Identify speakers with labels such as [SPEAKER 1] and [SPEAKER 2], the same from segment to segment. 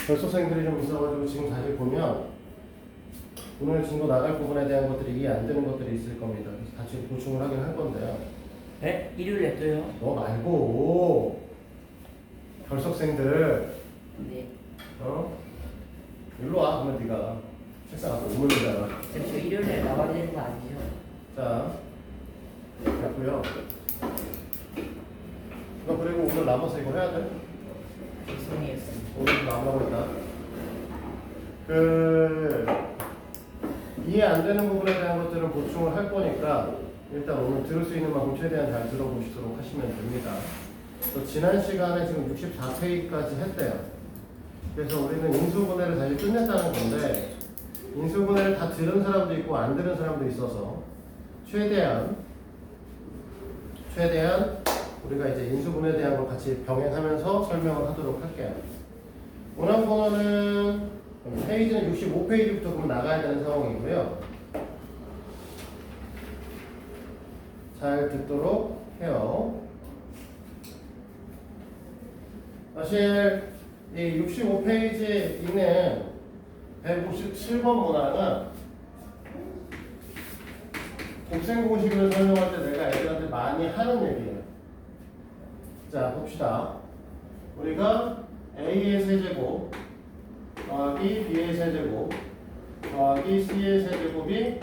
[SPEAKER 1] 결석생들이 좀 있어가지고 지금 다시 보면 오늘 진도 나갈 부분에 대한 것들이 이해 안 되는 것들이 있을 겁니다. 그래서 다시 보충을 하긴 할 건데요.
[SPEAKER 2] 네? 일요일에 또요?
[SPEAKER 1] 너 말고 결석생들
[SPEAKER 2] 네.
[SPEAKER 1] 일로 와. 그러면 네가 책상 앞에 오물리잖아.
[SPEAKER 2] 저 일요일에 나와야 되는 거 아니죠?
[SPEAKER 1] 자, 됐고요. 너 그리고 오늘 남아서 이거 해야 돼?
[SPEAKER 2] 죄송했습니다.
[SPEAKER 1] 오늘 남아고 있다. 이해 안 되는 부분에 대한 것들은 보충을 할 거니까 일단 오늘 들을 수 있는 만큼 최대한 잘 들어보시도록 하시면 됩니다. 또 지난 시간에 지금 64페이지까지 했대요. 그래서 우리는 인수분해를 다시 끝냈다는 건데 인수분해를 다 들은 사람도 있고 안 들은 사람도 있어서 최대한 우리가 이제 인수분해에 대한 걸 같이 병행하면서 설명을 하도록 할게요. 원한 번호는 페이지는 65페이지부터 그럼 나가야 되는 상황이고요. 잘 듣도록 해요. 사실 이 65페이지에 있는 157번 문항은 곱셈 공식을 설명할 때 내가 애들한테 많이 하는 얘기예요. 자, 봅시다. 우리가 A의 세제곱 더하기 B의 세제곱 더하기 C의 세제곱이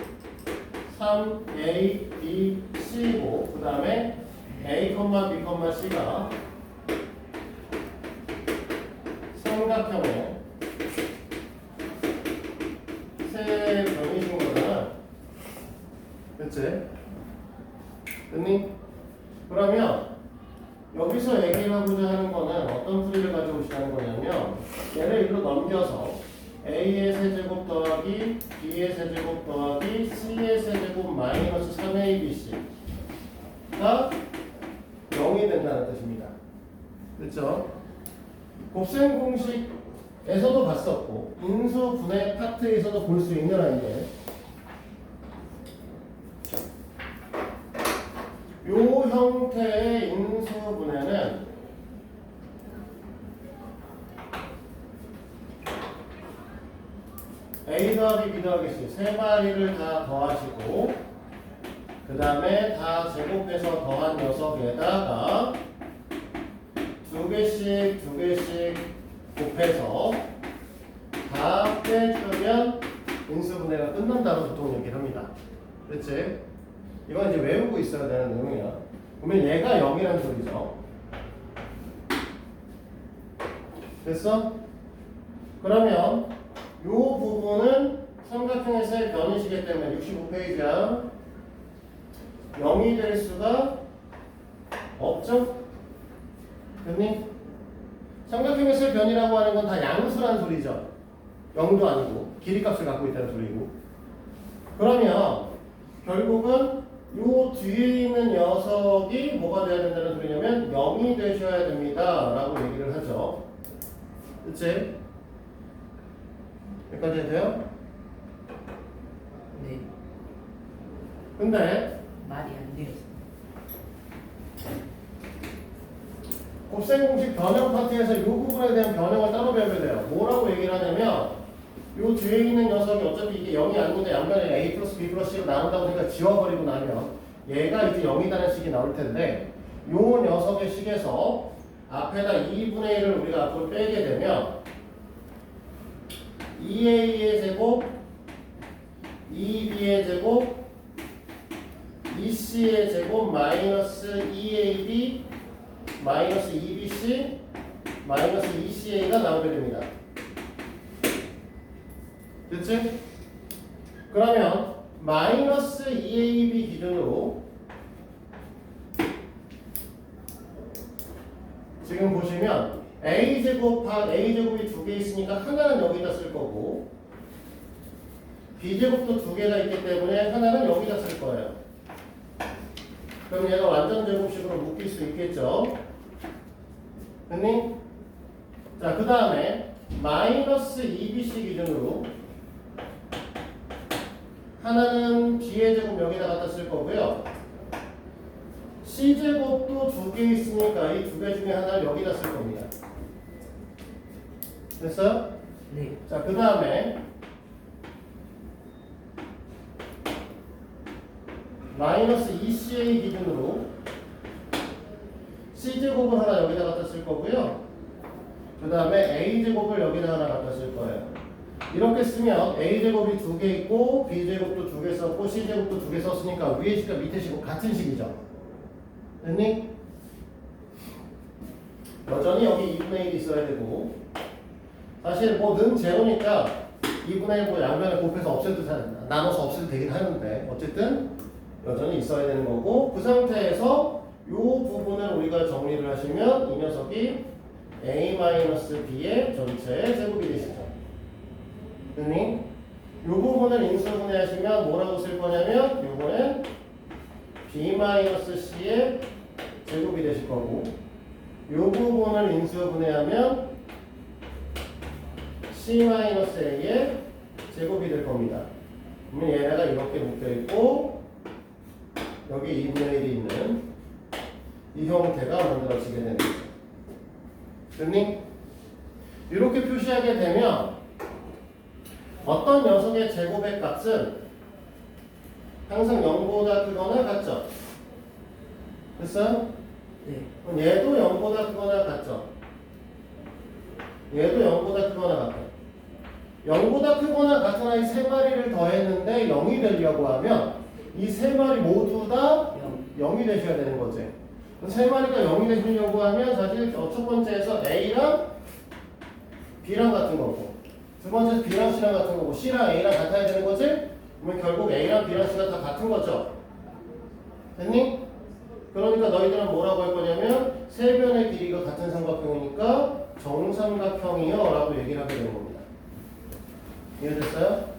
[SPEAKER 1] 3A, B, C고 그 다음에 A, B, C가 삼각형의 세 변이신 거잖아. 그치? 됐니? 그러면 여기서 얘기를 하고자 하는 거는 어떤 풀이를 가지고 오시는 거냐면 얘를 일로 넘겨서 A의 세제곱 더하기 B의 세제곱 더하기 C의 세제곱 마이너스 3ABC가 0이 된다는 뜻입니다. 그렇죠? 곱셈 공식에서도 봤었고 인수분해 파트에서도 볼 수 있는 아이인데 이 형태의 인수분해는 A 더하기 B 더하기 C 세 마리를 다 더하시고 그 다음에 다 제곱해서 더한 녀석에다가 두 개씩 곱해서 다 빼주면 인수분해가 끝난다고 보통 얘기를 합니다. 그렇지? 이건 이제 외우고 있어야 되는 내용이야. 그러면 얘가 0이라는 소리죠. 됐어? 그러면 이 부분은 삼각형의 세 변이시기 때문에 65페이지야. 0이 될 수가 없죠? 됐니? 삼각형의 세 변이라고 하는 건 다 양수란 소리죠. 0도 아니고 길이값을 갖고 있다는 소리고. 그러면 결국은 요 뒤에 있는 녀석이 뭐가 돼야 된다는 소리냐면 0이 되셔야 됩니다 라고 얘기를 하죠. 그치? 여기까지 해도 돼요?
[SPEAKER 2] 네.
[SPEAKER 1] 근데
[SPEAKER 2] 말이 안 돼요.
[SPEAKER 1] 곱셈 공식 변형 파트에서 이 부분에 대한 변형을 따로 배워야 돼요. 뭐라고 얘기를 하냐면 요 뒤에 있는 녀석이 어차피 이게 0이 아닌데 양변에 A 플러스 B 플러스 C로 나온다고 생각 지워버리고 나면 얘가 이제 0이라는 식이 나올 텐데 요 녀석의 식에서 앞에다 2분의 1을 우리가 앞으로 빼게 되면 2A의 제곱 2B의 제곱 2C의 제곱 마이너스 2AB 마이너스 2BC 마이너스 2CA가 나오게 됩니다. 그치? 그러면 마이너스 2AB 기준으로 지금 보시면 A제곱이 두 개 있으니까 하나는 여기다 쓸 거고 B제곱도 두 개가 있기 때문에 하나는 여기다 쓸 거예요. 그럼 얘가 완전 제곱식으로 묶일 수 있겠죠? 됐니? 자, 그 다음에 마이너스 2BC 기준으로 하나는 B의 제곱 여기다 갖다 쓸 거고요. C제곱도 두 개 있으니까 이 두 개 중에 하나를 여기다 쓸 겁니다. 됐어요?
[SPEAKER 2] 네.
[SPEAKER 1] 자, 그 다음에 마이너스 2CA 기준으로 C제곱을 하나 여기다 갖다 쓸 거고요. 그 다음에 A제곱을 여기다 하나 갖다 쓸 거예요. 이렇게 쓰면 A제곱이 2개 있고 B제곱도 2개 썼고 C제곱도 2개 썼으니까 위에 식과 밑에 식은 같은 식이죠. 됐니? 여전히 여기 2분의 1이 있어야 되고 사실 뭐 는 제로니까 2분의 1 뭐 양변에 곱해서 없애도 나눠서 없애도 되긴 하는데 어쨌든 여전히 있어야 되는 거고 그 상태에서 이 부분을 우리가 정리를 하시면 이 녀석이 A-B의 전체의 제곱이 되시죠. 됐니? 이 부분을 인수분해하시면 뭐라고 쓸 거냐면 요거는 B-C의 제곱이 되실 거고 이 부분을 인수분해하면 C-A의 제곱이 될 겁니다. 그러면 얘네가 이렇게 묶여 있고 여기 2분의 1이 있는 이 형태가 만들어지게 되는 거죠. 됐니? 이렇게 표시하게 되면 어떤 녀석의 제곱의 값은 항상 0보다 크거나 같죠? 됐어요?
[SPEAKER 2] 네.
[SPEAKER 1] 그럼 얘도 0보다 크거나 같죠? 얘도 0보다 크거나 같아요. 0보다 크거나 같은 아이 3마리를 더했는데 0이 되려고 하면 이 3마리 모두 다 0이 되셔야 되는 거지. 3마리가 0이 되시려고 하면 사실 첫 번째에서 A랑 B랑 같은 거고 두 번째에서 B랑 C랑 같은 거고 C랑 A랑 같아야 되는 거지? 그러면 결국 A랑 B랑 C가 다 같은 거죠. 됐니? 그러니까 너희들은 뭐라고 할 거냐면 세 변의 길이가 같은 삼각형이니까 정삼각형이요 라고 얘기를 하게 되는 겁니다. 이해됐어요?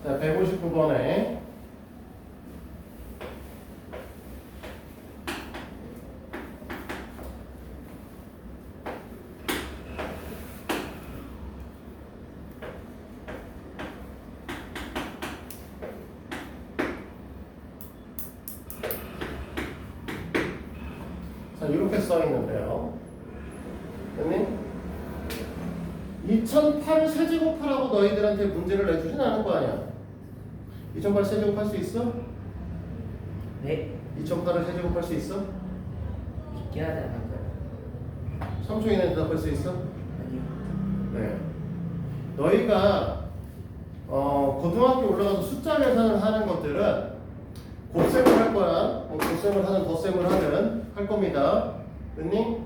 [SPEAKER 1] 자, 159번에 자, 이렇게 써 있는데요. 됐니? 2008을 세제곱하라고 너희들한테 문제를 내주진 않은 거 아니야? 2008 세제곱할 수 있어?
[SPEAKER 2] 네.
[SPEAKER 1] 2008을 세제곱할 수 있어?
[SPEAKER 2] 있긴 하지 않을까요?
[SPEAKER 1] 3초 이내에 대답할 수 있어?
[SPEAKER 2] 아니요.
[SPEAKER 1] 네. 너희가 고등학교 올라가서 숫자 계산을 하는 것들은 곱셈을 할 거야. 곱셈을 하든 덧셈을 하든 할 겁니다. 됐니?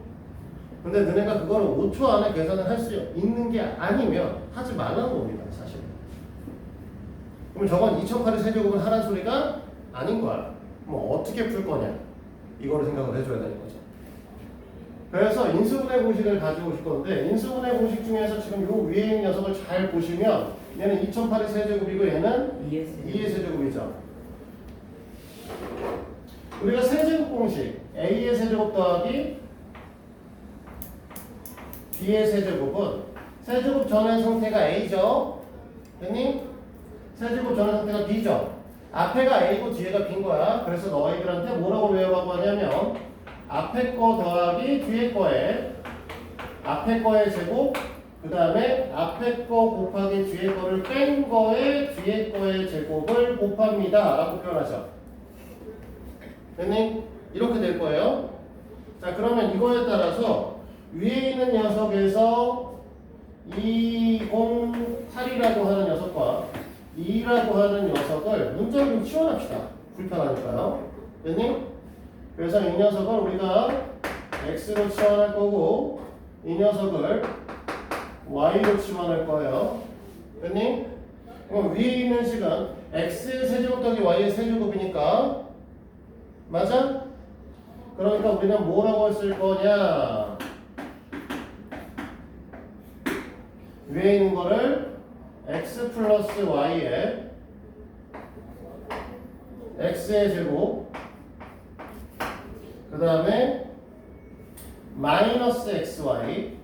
[SPEAKER 1] 근데 너네가 그거를 5초 안에 계산을 할 수 있는 게 아니면 하지 말라는 겁니다. 사실. 그럼 저건 2008의 세제곱을 하라는 소리가 아닌 거야. 뭐 어떻게 풀 거냐. 이거를 생각을 해줘야 되는 거죠. 그래서 인수분해 공식을 가지고 오실 건데 인수분해 공식 중에서 지금 요 위에 있는 녀석을 잘 보시면 얘는 2008의 세제곱이고 얘는 2의 세제곱이죠. 우리가 세제곱 공식 A의 세제곱 더하기 B의 세제곱은 세제곱 전의 상태가 A죠. 됐니? 세제곱 전의 상태가 B죠. 앞에가 A고 뒤에가 B인 거야. 그래서 너희들한테 뭐라고 외우라고 하냐면 앞에 거 더하기 뒤에 거에 앞에 거의 제곱 그 다음에 앞에 거 곱하기 뒤에 거를 뺀 거에 뒤에 거의 제곱을 곱합니다 라고 표현하죠. 됐니? 이렇게 될 거예요. 자, 그러면 이거에 따라서 위에 있는 녀석에서 208이라고 하는 녀석과 2라고 하는 녀석을 문자로 좀 치워납시다. 불편하니까요. 됐니? 그래서 이 녀석을 우리가 x로 치환할 거고 이 녀석을 y로 치환할 거예요. 됐니? 그럼 위에 있는 식은 x의 세제곱 더하기 y의 세제곱이니까 맞아? 그러니까 우리는 뭐라고 쓸 거냐? 위에 있는 거를 x 플러스 y에 x의 제곱 그 다음에 마이너스 xy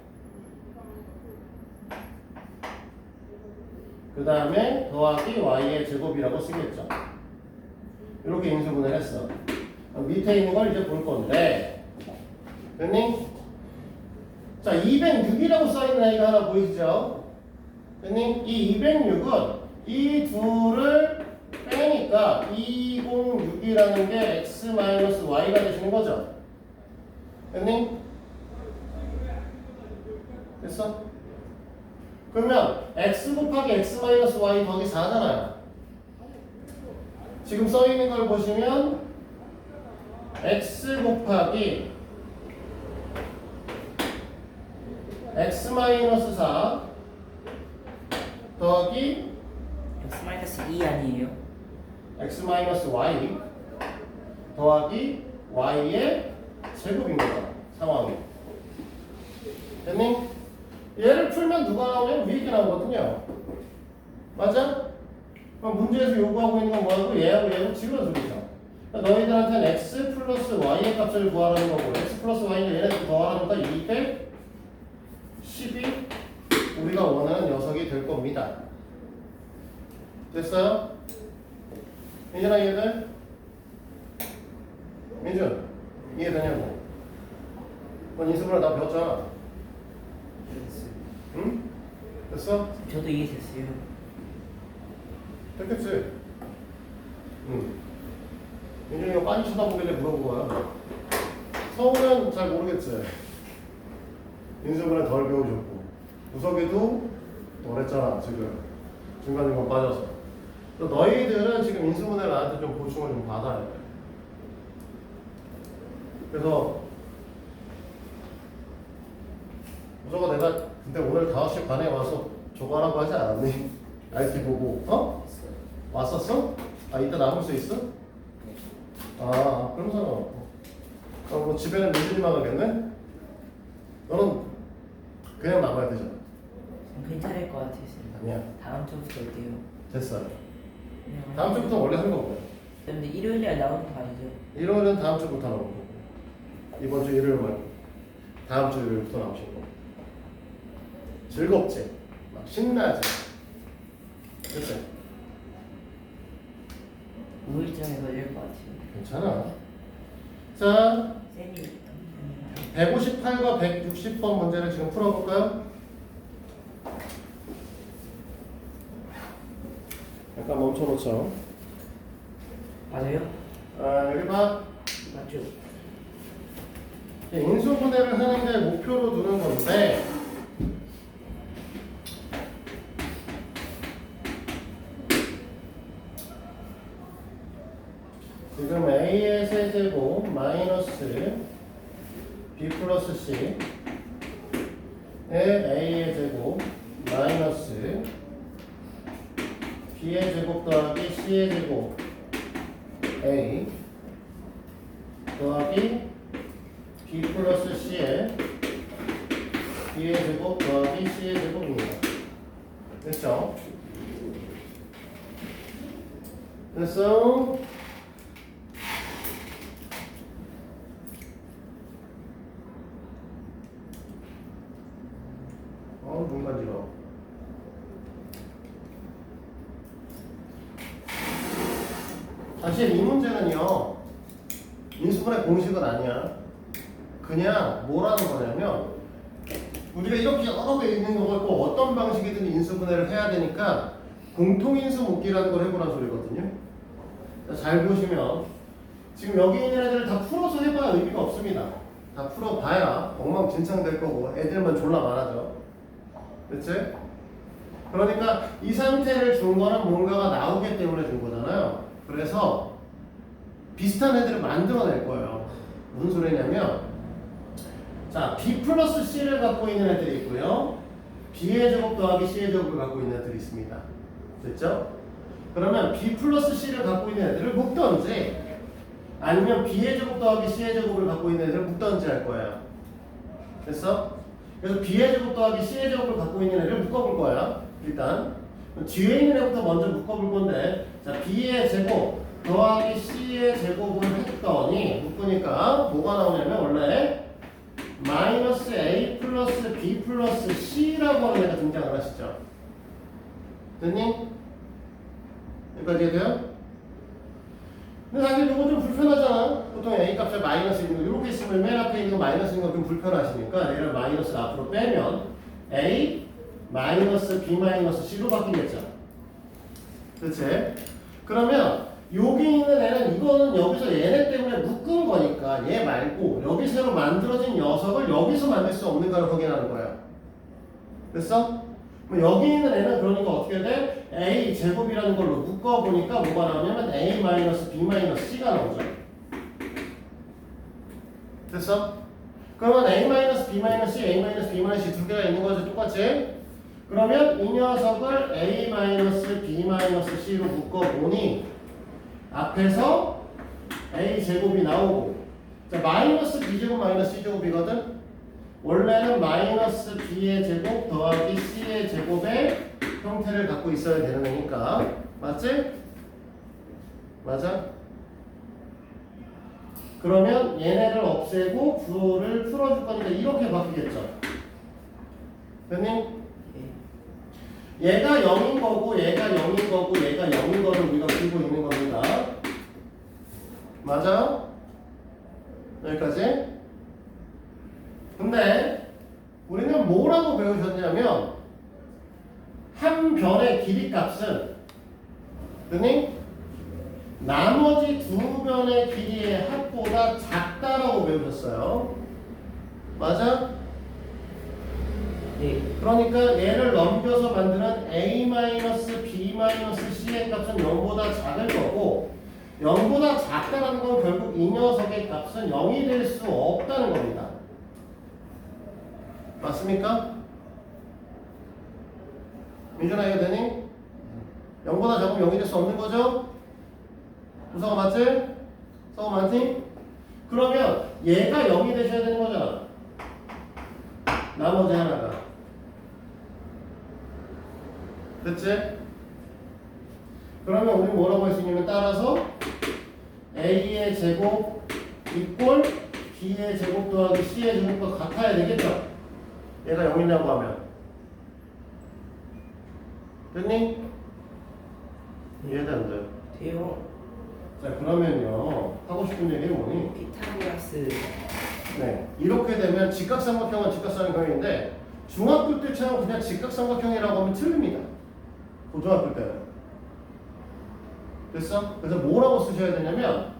[SPEAKER 1] 그 다음에 더하기 y의 제곱이라고 쓰겠죠. 이렇게 인수분해를 했어. 밑에 있는 걸 이제 볼 건데, 됐니? 자, 206이라고 써있는 애가 하나 보이시죠? 됐니? 이 206은 이 둘을 빼니까 206이라는 게 x-y가 되시는 거죠. 됐니? 됐어? 그러면 x 곱하기 x-y 더하기 4잖아요. 지금 써있는 걸 보시면 x 곱하기 x-4 더하기
[SPEAKER 2] x-2 아니에요?
[SPEAKER 1] x-y 더하기 y의 제곱인 거다. 상황이. 됐니? 얘를 풀면 누가 나오냐면 위에 게 나오거든요. 맞아? 그럼 문제에서 요구하고 있는 건 뭐하고 얘하고 얘하고 집어주기죠. 그러니까 너희들한테는 x 플러스 y의 값을 구하라는 거고 x 플러스 y는 얘네들 더하라니까 210이 우리가 원하는 녀석이 될 겁니다. 됐어요? 민준아 이해돼? 민준 이해되냐고? 넌 인수분해 나 배웠잖아. 응? 됐어?
[SPEAKER 2] 저도 이해됐어요.
[SPEAKER 1] 됐겠지? 응. 민준이가 빤히 쳐다보길래 물어본 거야. 서울은 잘 모르겠지? 인수분해 덜 배우셨고 구석에도 덜 했잖아 지금 중간중간 빠져서. 또 너희들은 지금 인수분해 나한테 좀 보충을 좀 받아야 돼. 그래서 우서가 내가 근데 오늘 5시 반에 와서 저거 하라고 하지 않았니? IT 보고 어? 왔었어? 아 이따 남을 수 있어? 아 그럼 상관없고. 그럼 뭐 집에는 민준이만 가겠네? 너는 그냥 남아야 되잖아.
[SPEAKER 2] 괜찮을 것 같아요.
[SPEAKER 1] 아니야.
[SPEAKER 2] 다음 주부터 어때요?
[SPEAKER 1] 됐어요.
[SPEAKER 2] 그냥
[SPEAKER 1] 다음 주부터 원래 하는 거고요.
[SPEAKER 2] 근데 일요일에 나오는 거 아니죠?
[SPEAKER 1] 일요일은 다음 주부터 나올 거고 이번 주 일요일 말고 다음 주 일요일부터 나오실 거고. 즐겁지? 막 신나지? 그치?
[SPEAKER 2] 우울증에 걸릴 것 같아요.
[SPEAKER 1] 괜찮아. 자,
[SPEAKER 2] 쌤이
[SPEAKER 1] 158과 160번 문제를 지금 풀어볼까요? 잠깐 멈춰놓죠.
[SPEAKER 2] 맞아요?
[SPEAKER 1] 아, 여기 봐.
[SPEAKER 2] 맞죠?
[SPEAKER 1] 인수분해를 하는데 목표로 두는 건데 지금 a의 세제곱 마이너스 b 플러스 c의 a의 제곱 마이너스 b의 제곱 더하기 c의 제곱 a 더하기 b 플러스 c의 b의 제곱 더하기 c의 제곱입니다. 됐죠? 됐어? 눈 간지러워. 사실 이 문제는요 인수분해 공식은 아니야. 그냥 뭐라는 거냐면 우리가 이렇게 여러 개 있는 거 갖고 어떤 방식이든 인수분해를 해야 되니까 공통인수 묻기라는 걸 해보라는 소리거든요. 잘 보시면 지금 여기 있는 애들을 다 풀어서 해봐야 의미가 없습니다. 다 풀어봐야 엉망진창 될 거고 애들만 졸라 많아져. 그치? 그러니까 이 상태를 준 거는 뭔가가 나오기 때문에 준 거잖아요. 그래서 비슷한 애들을 만들어낼 거예요. 무슨 소리냐면 자, b 플러스 c를 갖고 있는 애들이 있고요. b의 제곱 더하기 c의 제곱을 갖고 있는 애들이 있습니다. 됐죠? 그러면 b 플러스 c를 갖고 있는 애들을 묶던지 아니면 b의 제곱 더하기 c의 제곱을 갖고 있는 애들을 묶던지 할 거예요. 됐어? 그래서 b의 제곱 더하기 c의 제곱을 갖고 있는 애를 묶어볼 거야. 일단 뒤에 있는 애부터 먼저 묶어볼 건데 자 b의 제곱 더하기 c의 제곱을 했더니 묶으니까 뭐가 나오냐면 원래 마이너스 a 플러스 b 플러스 c라고 하는 애가 등장을 하시죠. 됐니? 여기까지 해도요? 근데 사실 이거 좀 불편하잖아. 보통 A 값에 마이너스 있는 거 이렇게 있으면 맨 앞에 있는 거 마이너스 있는 거 좀 불편하시니까 얘를 마이너스 앞으로 빼면 A 마이너스 B 마이너스 C로 바뀌겠죠. 그치? 그러면 여기 있는 애는 이거는 여기서 얘네 때문에 묶은 거니까 얘 말고 여기 새로 만들어진 녀석을 여기서 만들 수 없는가를 확인하는 거야. 됐어? 그럼 여기 있는 애는 그러니까 어떻게 돼? A 제곱이라는 걸로 묶어보니까 뭐가 나오냐면 A 마이너스 B 마이너스 C가 나오죠. 됐어? 그러면 A 마이너스 B 마이너스 C, A 마이너스 B 마이너스 C 두 개가 있는 거죠. 똑같이? 그러면 이 녀석을 A 마이너스 B 마이너스 C로 묶어보니 앞에서 A 제곱이 나오고 자 마이너스 B 제곱 마이너스 C 제곱이거든? 원래는 마이너스 B의 제곱 더하기 C의 제곱의 형태를 갖고 있어야 되는 거니까 맞지? 맞아? 그러면 얘네를 없애고 부호를 풀어줄 거니까 이렇게 바뀌겠죠. 됐니? 얘가 0인 거고 얘가 0인 거고 얘가 0인 거를 우리가 들고 있는 겁니다. 맞아? 여기까지? 근데 우리는 뭐라고 배우셨냐면 한 변의 길이 값은 그니 나머지 두 변의 길이의 합보다 작다라고 배우셨어요. 맞아?
[SPEAKER 2] 네.
[SPEAKER 1] 그러니까 얘를 넘겨서 만드는 A-B-C의 값은 0보다 작을 거고 0보다 작다라는 건 결국 이 녀석의 값은 0이 될 수 없다는 겁니다. 맞습니까? 민준아 이거 되니? 0보다 작으면 0이 될 수 없는 거죠? 우성아 맞지? 성아 맞지? 그러면 얘가 0이 되셔야 되는 거잖아. 나머지 하나가. 됐지? 그러면 우리 뭐라고 할 수 있냐면 따라서 A의 제곱 이꼴 B의 제곱 더하기 C의 제곱과 같아야 되겠죠? 얘가 0이냐고 하면 됐니? 이해돼 안 돼요?
[SPEAKER 2] 돼요.
[SPEAKER 1] 자 그러면요 하고 싶은 얘기는 뭐니?
[SPEAKER 2] 피타고라스.
[SPEAKER 1] 네 이렇게 되면 직각삼각형은 직각삼각형인데 중학교 때처럼 그냥 직각삼각형이라고 하면 틀립니다. 고등학교 때는 됐어? 그래서 뭐라고 쓰셔야 되냐면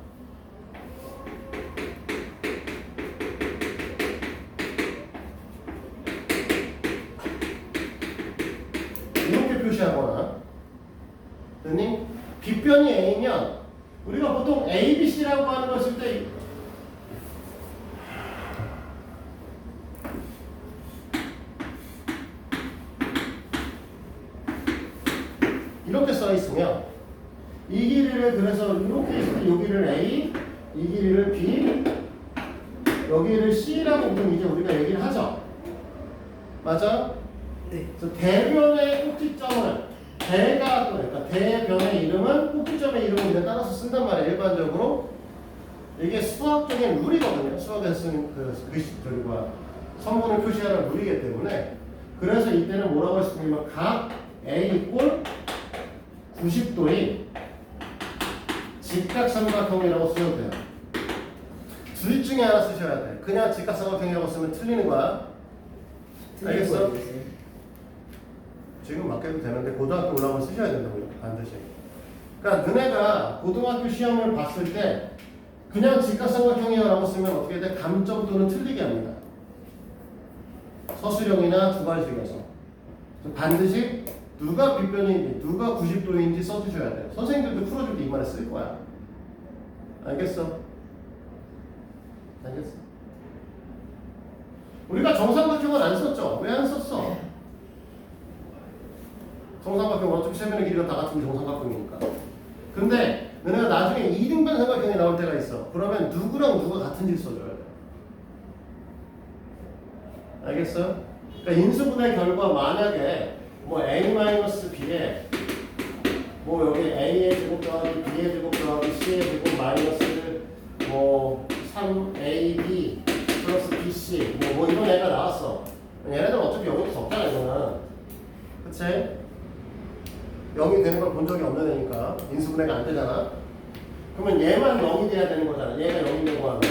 [SPEAKER 1] 이렇게 표시하거나 됐니? 빗변이 A면 우리가 보통 A, B, C라고 하는 걸 쓸 때 이렇게 써 있으면 이 길이를 그래서 이렇게 있을 때 여기를 A, 이 길이를 B, 여기를 C라고 보통 이제 우리가 얘기를 하죠. 맞아?
[SPEAKER 2] 네.
[SPEAKER 1] 그래서 대변의 꼭지점을 대가 그러니까 대변의 이름은 꼭지점의 이름을 우리가 따라서 쓴단 말이에요. 일반적으로 이게 수학적인 룰이거든요. 수학에서 쓰는 그 글씨들과 선분을 표시하는 룰이기 때문에 그래서 이때는 뭐라고 할 수 있냐면 각 A 이꼴 90도인 직각삼각형이라고 쓰셔도 돼요. 둘 중에 하나 쓰셔야 돼. 그냥 직각삼각형이라고 쓰면 틀리는 거야. 알겠어? 지금 맡겨도 되는데 고등학교 올라오면 쓰셔야 된다고요. 반드시. 그러니까 너네가 고등학교 시험을 봤을 때 그냥 직각삼각형이라고 쓰면 어떻게 돼? 감점도는 틀리게 합니다. 서술형이나 주관식에서 반드시 누가 빗변인지 누가 90도인지 써주셔야 돼요. 선생님들도 풀어줄 때 이 말을 쓸 거야. 알겠어? 알겠어? 우리가 정삼각형은 안 썼죠? 왜 안 썼어? 정삼각형 어차피 세변의 길이가 다 같은 게 정삼각형이니까. 근데 너네가 나중에 2등변 삼각형이 나올 때가 있어. 그러면 누구랑 누가 같은지 써줘야 돼. 알겠어? 그러니까 인수분해 결과 만약에 뭐 A-B에 뭐 여기 A의 제곱 더하기 B의 제곱 더하기 C의 제곱 마이너스 뭐 3AB 플러스 BC 뭐 이런 애가 나왔어. 얘네들 어차피 여기서 없잖아 이거는. 그치? 0이 되는 걸 본 적이 없는 애니까 인수분해가 안 되잖아. 그러면 얘만 0이 돼야 되는 거잖아. 얘가 0이 되고 하면.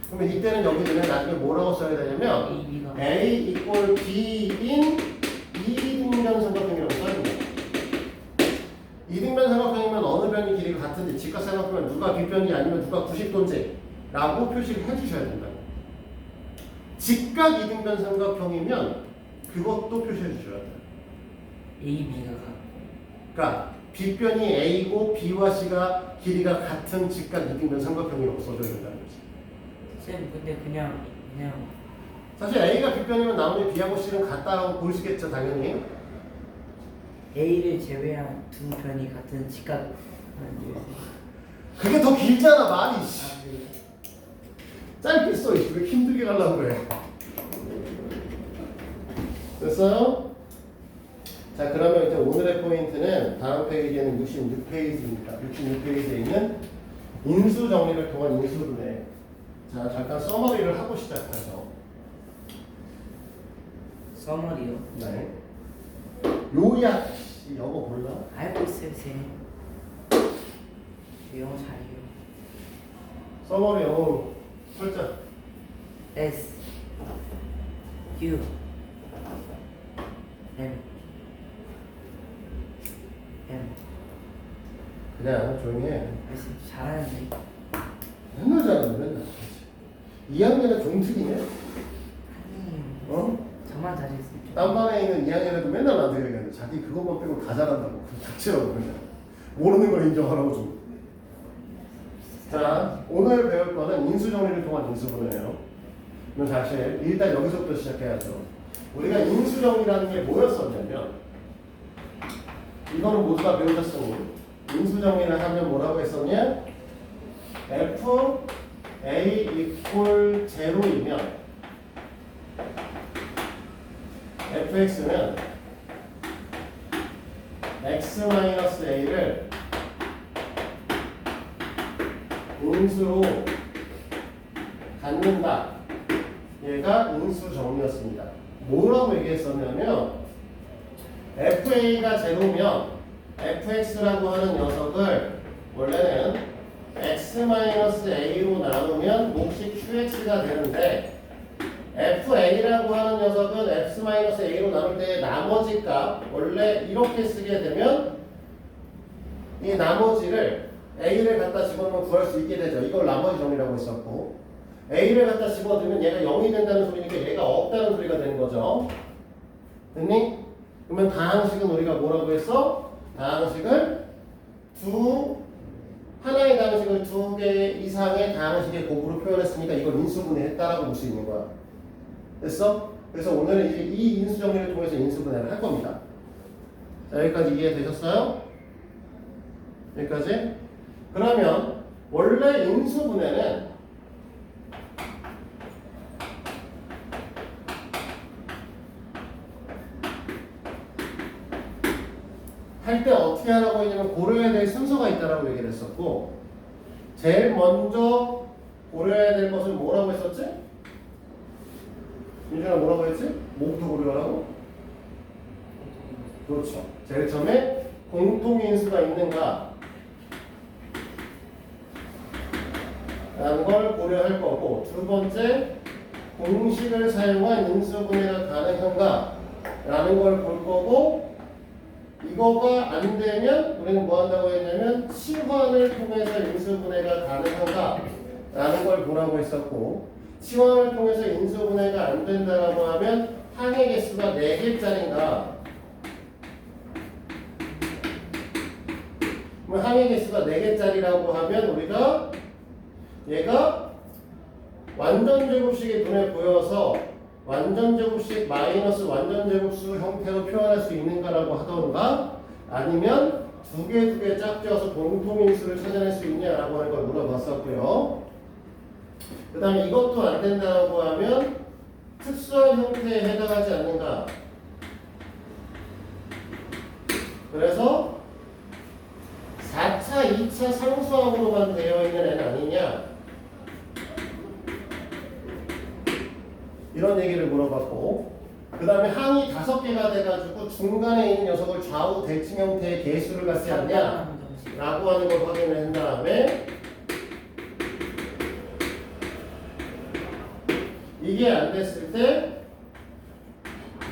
[SPEAKER 1] 그러면 이때는 여기 되면 나중에 뭐라고 써야 되냐면
[SPEAKER 2] A, B가
[SPEAKER 1] A equal B인 이등변 삼각형이라고 써줍니다. 이등변 삼각형이면 어느 변이 길이가 같은지 직각 삼각형이면 누가 빗변이 아니면 누가 90도인지 라고 표시를 해주셔야 된다. 직각 이등변 삼각형이면 그것도 표시해 주셔야 돼요.
[SPEAKER 2] A, B가 같고
[SPEAKER 1] 그러니까 빗변이 A고 B와 C가 길이가 같은 직각 이등변 삼각형이라고 써줘야 된다는 거지.
[SPEAKER 2] 쌤 근데 그냥
[SPEAKER 1] 사실 A가 빗변이면 나머지 B하고 C는 같다라고 보시겠죠, 당연히.
[SPEAKER 2] A를 제외한 두 변이 같은 직각
[SPEAKER 1] 그게 더 길잖아, 말이.
[SPEAKER 2] 네.
[SPEAKER 1] 짧게 써. 왜 힘들게 가려고 그래. 됐어요? 자, 그러면 이제 오늘의 포인트는 다음 페이지에는 66페이지입니다. 66페이지에 있는 인수 정리를 통한 인수분해. 자, 잠깐 서머리를 하고 시작하죠.
[SPEAKER 2] 서머리요.
[SPEAKER 1] 네. 요약. 영어 몰라?
[SPEAKER 2] 알고 있어요 쌤. 영어 잘해요.
[SPEAKER 1] 서머리 영어 설자.
[SPEAKER 2] S U M M
[SPEAKER 1] 그냥 조용히 해.
[SPEAKER 2] 쌤 잘하는데.
[SPEAKER 1] 맨날 잘하는 맨날. 2학년에 종특이네.
[SPEAKER 2] 아니에요.
[SPEAKER 1] 어?
[SPEAKER 2] 저만 잘했으면 좀.
[SPEAKER 1] 딴반에 있는 2학년에도 맨날 나한테 얘기하는데 자기 그것만 빼고 다 잘한다고. 그럼 닥치라고 그냥. 모르는 걸 인정하라고 좀. 자, 오늘 배울 거는 인수정리를 통한 인수분해예요. 그럼 사실 일단 여기서부터 시작해야죠. 우리가 인수정리라는 게 뭐였었냐면 이거는 모두 다 배우셨으니 인수정리를 하면 뭐라고 했었냐? F A equal 0이면 fx는 x-a를 인수로 갖는다. 얘가 인수 정리였습니다. 뭐라고 얘기했었냐면 fa가 제로면 fx라고 하는 녀석을 원래는 x-a로 나누면 몫이 qx가 되는데 fa라고 하는 녀석은 x-a로 나눌 때 나머지 값 원래 이렇게 쓰게 되면 이 나머지를 a를 갖다 집어넣으면 구할 수 있게 되죠. 이걸 나머지 정리라고 했었고 a를 갖다 집어넣으면 얘가 0이 된다는 소리니까 얘가 없다는 소리가 되는 거죠. 됐니? 그러면 다항식은 우리가 뭐라고 했어? 다항식을 하나의 다항식을 두 개 이상의 다항식의 곱으로 표현했으니까 이걸 인수분해했다라고 볼 수 있는 거야. 됐어? 그래서 오늘은 이제 이 인수정리를 통해서 인수분해를 할 겁니다. 자, 여기까지 이해되셨어요? 여기까지? 그러면 원래 인수분해는 할 때 어떻게 하라고 했냐면 고려해야 될 순서가 있다라고 얘기를 했었고 제일 먼저 고려해야 될 것은 뭐라고 했었지? 민준아 뭐라고 했지? 뭐부터 고려하라고? 그렇죠. 제일 처음에 공통인수가 있는가 라는 걸 고려할 거고 두 번째 공식을 사용한 인수분해가 가능한가 라는 걸 볼 거고 이거가 안 되면 우리는 뭐 한다고 했냐면 치환을 통해서 인수분해가 가능한가 라는 걸 보라고 했었고 치환을 통해서 인수분해가 안 된다라고 하면 항의 개수가 4개짜리인가 그럼 항의 개수가 4개짜리라고 하면 우리가 얘가 완전 제곱식이 눈에 보여서 완전 제곱식 마이너스 완전 제곱수 형태로 표현할 수 있는가라고 하던가 아니면 두 개 짝지어서 공통인수를 찾아낼 수 있냐라고 하는 걸 물어봤었고요. 그 다음에 이것도 안 된다고 하면 특수한 형태에 해당하지 않는가. 그래서 4차, 2차 상수항으로만 되어 있는 애는 아니냐 이런 얘기를 물어봤고 그 다음에 항이 5개 개가 돼가지고 중간에 있는 녀석을 좌우 대칭 형태의 개수를 갖지 않냐 라고 하는 걸 확인을 한 다음에 이게 안 됐을 때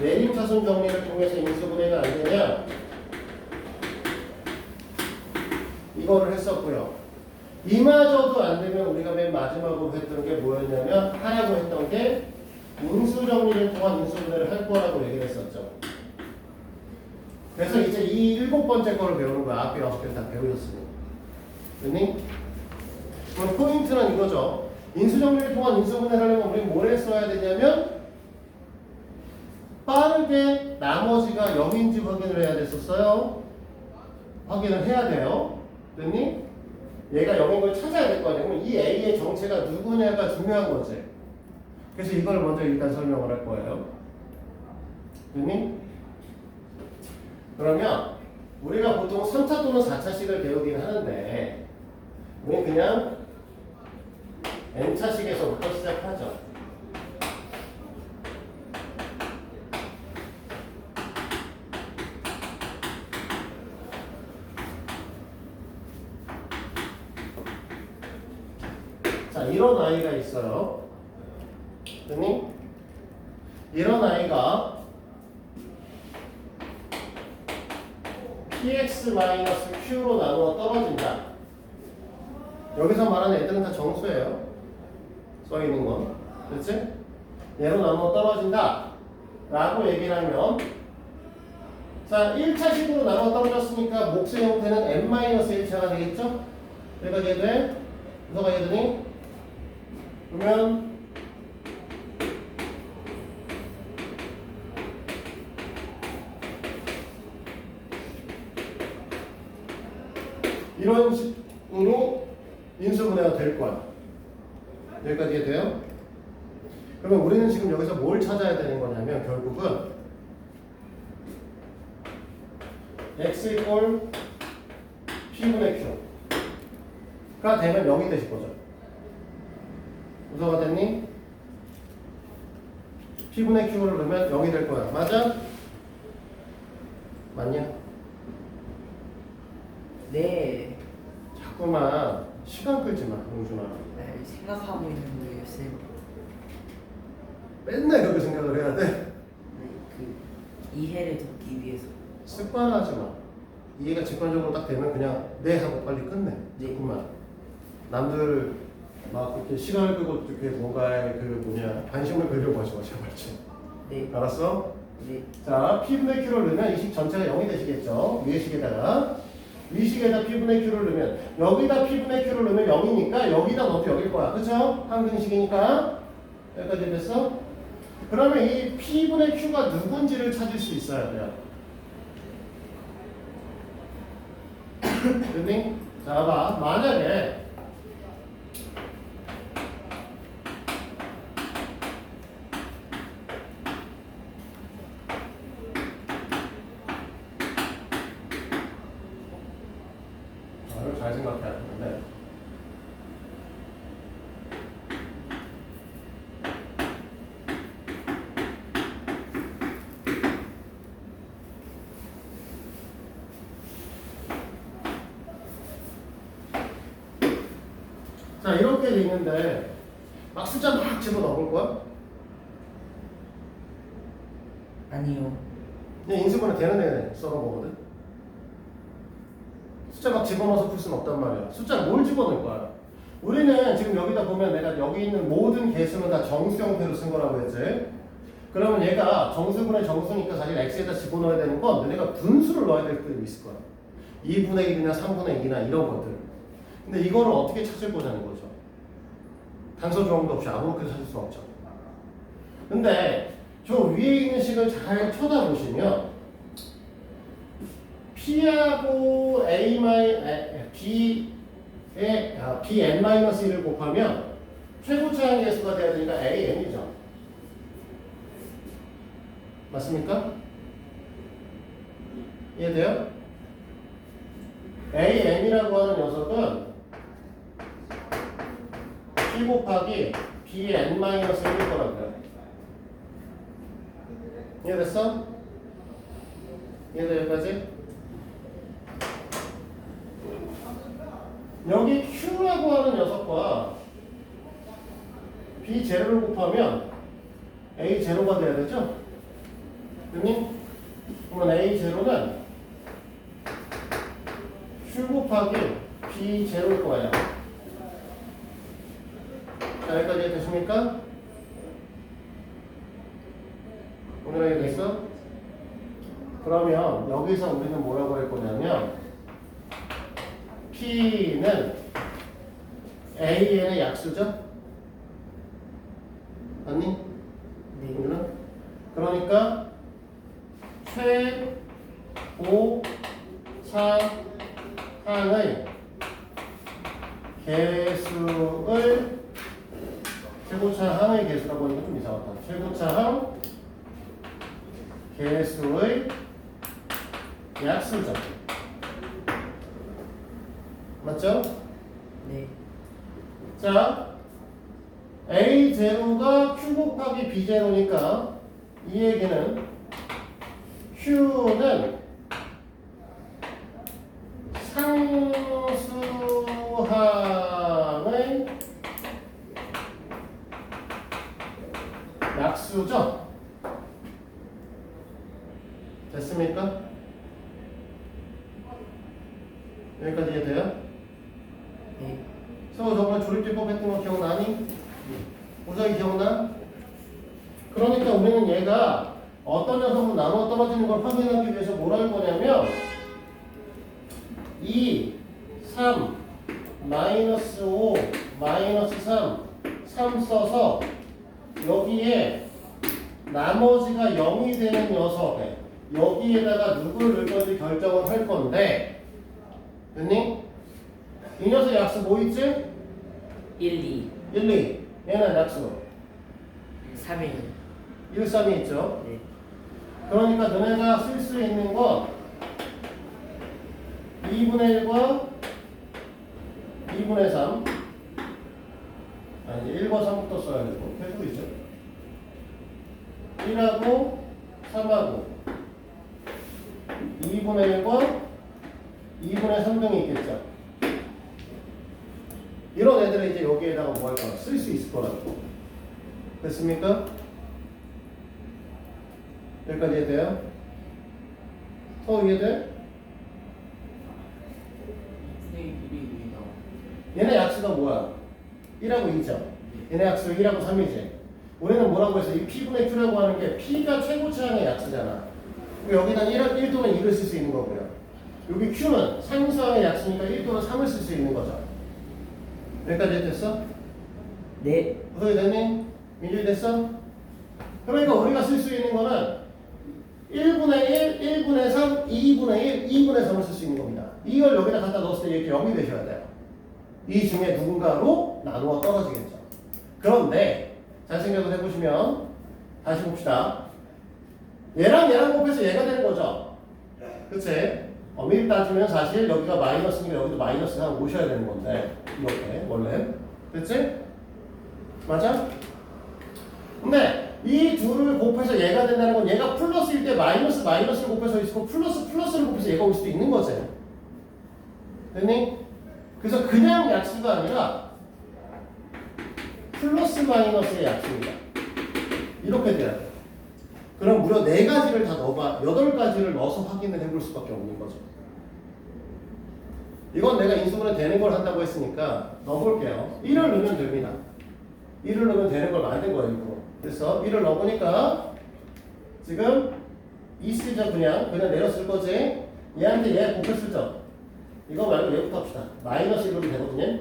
[SPEAKER 1] 내림차순 정리를 통해서 인수분해가 안 되냐 이거를 했었고요. 이마저도 안 되면 우리가 맨 마지막으로 했던 게 뭐였냐면 하라고 했던 게 인수 정리를 통한 인수분해를 할 거라고 얘기를 했었죠. 그래서 이제 이 7번째 거를 배우는 거야. 앞에 6개를 다 배우셨으니. 됐니? 그럼 포인트는 이거죠. 인수 정리를 통한 인수분해를 하려면 우리 뭘 했어야 되냐면 빠르게 나머지가 0인지 확인을 해야 됐었어요. 확인을 해야 돼요. 됐니? 얘가 0인 걸 찾아야 될 거 아니야. 그럼 이 A의 정체가 누구냐가 중요한 거지. 그래서 이걸 먼저 일단 설명을 할 거예요. 됐니? 그러면 우리가 보통 3차 또는 4차식을 배우긴 하는데 우리 그냥 n차식에서부터 시작하죠. 자, 이런 아이가 있어요. 됐니? 이런 아이가 px-q로 나누어 떨어진다. 여기서 말하는 애들은 다 정수예요. 써있는 건. 그렇지? 얘로 나누어 떨어진다. 라고 얘기를 하면 자, 1차식으로 나누어 떨어졌으니까 몫의 형태는 n-1차가 되겠죠? 여기가 이해 돼? 누가 이해되니? 그러면 이런 식으로 인수분해가 될 거야. 여기까지 이해돼요? 그러면 우리는 지금 여기서 뭘 찾아야 되는 거냐면 결국은 x 이퀄 p분의 q가 되면 0이 되실 거죠. 우서가 됐니? p분의 q를 넣으면 0이 될 거야. 맞아? 맞냐?
[SPEAKER 2] 네.
[SPEAKER 1] 자꾸만 시간 끌지 마, 용준아.
[SPEAKER 2] 네, 생각하고 있는 거예요, 쌤.
[SPEAKER 1] 맨날 그렇게 생각을 해야 돼.
[SPEAKER 2] 네, 그 이해를 돕기 위해서.
[SPEAKER 1] 습관하지 마. 이해가 직관적으로 딱 되면 그냥 네 하고 빨리 끝내.
[SPEAKER 2] 네.
[SPEAKER 1] 자꾸만 남들 막 그렇게 시간을 끄고 이렇게 뭔가에 그 뭐냐 관심을 끌려고 하지 마, 제발 좀.
[SPEAKER 2] 네.
[SPEAKER 1] 알았어?
[SPEAKER 2] 네.
[SPEAKER 1] 자, p분의 q를 넣으면 이 식 전체가 0이 되시겠죠? 위의 식에다가 위식에다 p분의 q를 넣으면 여기다 p분의 q를 넣으면 0이니까 여기다 넣어도 0일 거야. 그쵸? 항등식이니까 여기까지 됐어? 그러면 이 p분의 q가 누군지를 찾을 수 있어야 돼요. 됐니? 자, 봐. 만약에 이걸 잘 생각해야 되는데 자, 이렇게 돼 있는데 막 숫자 막 집어넣을 거야?
[SPEAKER 2] 아니요.
[SPEAKER 1] 그냥 인수분해 되는 애 써놓은 거거든. 숫자 막 집어넣어서 풀 수는 없단 말이야. 숫자 뭘 집어넣을 거야? 우리는 지금 여기다 보면 내가 여기 있는 모든 개수는 다 정수 형태로 쓴 거라고 했지. 그러면 얘가 정수분의 정수니까 사실 x에다 집어넣어야 되는 건 내가 분수를 넣어야 될 때도 있을 거야. 2분의 1이나 3분의 2나 이런 것들. 근데 이거를 어떻게 찾을 거냐는 거죠. 단서 조항도 없이 아무렇게나 찾을 수 없죠. 근데 저 위에 있는 식을 잘 쳐다보시면 P하고 Bn-1을 곱하면 최고차항 계수가 돼야 되니까 AN이죠. 맞습니까? 이해돼요? AN이라고 하는 녀석은 P 곱하기 Bn-1일 거라고요. 이해됐어? 이해돼 여기까지? 여기 Q라고 하는 녀석과 B0를 곱하면 A0가 돼야 되죠? 그러니 그러면 A0는 Q 곱하기 B0일 거예요. 자, 여기까지 되십니까? 오늘 됐어? 그러면 여기서 우리는 뭐라고 할 거냐면 P는 AN의 약수죠? 맞니?
[SPEAKER 2] 네.
[SPEAKER 1] 우리는? 그러니까 최고차항의 개수를 최고차항의 개수라고 하는 건 좀 이상하다. 최고차항 개수의 약수죠. 맞죠?
[SPEAKER 2] 네.
[SPEAKER 1] 자, A0가 Q 곱하기 B0니까 이 얘기는 Q는 상수항의 약수죠? 됐습니까? 여기까지 이해돼요?
[SPEAKER 2] 네.
[SPEAKER 1] 서우 저번에 조립기법 했던 거 기억나니? 우석이 기억나? 그러니까 우리는 얘가 어떤 녀석으로 나누어 떨어지는 걸 확인하기 위해서 뭘 할 거냐면 2, 3, 마이너스 5, 마이너스 3 써서 여기에 나머지가 0이 되는 녀석에 여기에다가 누구를 넣을 건지 결정을 할 건데 됐니? 이 녀석 약수 뭐 있지?
[SPEAKER 2] 1, 2,
[SPEAKER 1] 1, 2 얘는 약수
[SPEAKER 2] 3, 1.
[SPEAKER 1] 1, 3이 있죠.
[SPEAKER 2] 네.
[SPEAKER 1] 그러니까 너네가 쓸 수 있는 건 2분의 1과 2분의 3 아니 1과 3부터 써야 되고 계속 있죠. 1하고 3하고 2분의 1과 2분의 3 등이 있겠죠. 이런 애들은 이제 여기에다가 뭐 할 거야? 쓸 수 있을 거라고. 됐습니까? 여기까지 이해돼요? 더 이해돼? 얘네 약수가 뭐야? 1하고 2죠. 얘네 약수가 1하고 3이지. 우리는 뭐라고 했어? 이 P분의 Q라고 하는 게 P가 최고차항의 약수잖아. 여기는 1 또는 2를 쓸 수 있는 거고요. 여기 Q는 상수항의 약수니까 1 또는 3을 쓸 수 있는 거죠. 여기까지 됐어?
[SPEAKER 2] 네.
[SPEAKER 1] 구성이 됐니? 민준이 됐어? 그러니까 우리가 쓸 수 있는 거는 1분의 1, 1분의 3, 2분의 1, 2분의 3을 쓸 수 있는 겁니다. 이걸 여기다 갖다 넣었을 때 이렇게 0이 되셔야 돼요. 이 중에 누군가로 나누어 떨어지겠죠. 그런데 잘 생각을 해보시면 다시 봅시다. 얘랑 곱해서 얘가 되는 거죠. 그치? 엄밀히 따지면 사실 여기가 마이너스니까 여기도 마이너스가 오셔야 되는 건데 이렇게 원래 됐지? 맞아? 근데 이 둘을 곱해서 얘가 된다는 건 얘가 플러스일 때 마이너스를 곱해서 있고 플러스를 곱해서 얘가 올 수도 있는 거지. 됐니? 그래서 그냥 약수가 아니라 플러스 마이너스의 약수입니다. 이렇게 돼야 돼. 그럼 무려 4가지를 다 넣어봐 8가지를 넣어서 확인을 해볼 수밖에 없는 거죠. 이건 내가 인수분해 되는 걸 한다고 했으니까 넣어볼게요. 1을 넣으면 됩니다. 1을 넣으면 되는 걸 만든 거예요. 이거. 그래서 1을 넣어보니까 지금 2 쓰죠. 그냥 내려 쓸 거지. 얘한테 얘 곱해 쓰죠. 이거 말고 얘부터 합시다. 마이너스 1로 되거든요.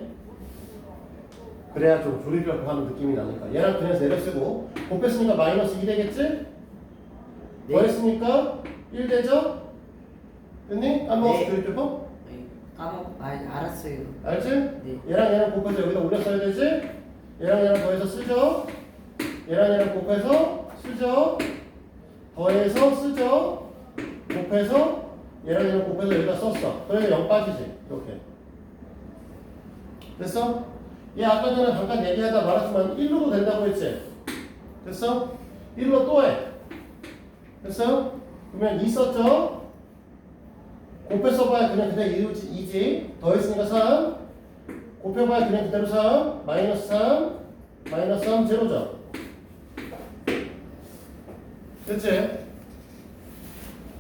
[SPEAKER 1] 그래야 좀 조립이라고 하는 느낌이 나니까 얘랑 그냥 내려 쓰고 곱했으니까 마이너스 2 되겠지? 뭐 했으니까 1 되죠? 됐니? 안 먹었어?
[SPEAKER 2] 네.
[SPEAKER 1] 조립교법?
[SPEAKER 2] 알았어요.
[SPEAKER 1] 알지?
[SPEAKER 2] 네.
[SPEAKER 1] 얘랑 곱해서 여기다 올려 써야 되지? 얘랑 더해서 쓰죠? 얘랑 곱해서 쓰죠? 더해서 쓰죠? 곱해서 얘랑 곱해서 여기다 썼어. 그래서 0 빠지지. 이렇게. 됐어? 얘 아까 전에 잠깐 얘기하다 말았지만 1로도 된다고 했지? 됐어? 1로 또 해. 됐어? 그러면 2 썼죠? 곱해 써봐야 그냥 그대로 2지. 더했으니까 3. 곱해봐야 그냥 그대로 3. 마이너스 3. 마이너스 3 제로죠. 됐지?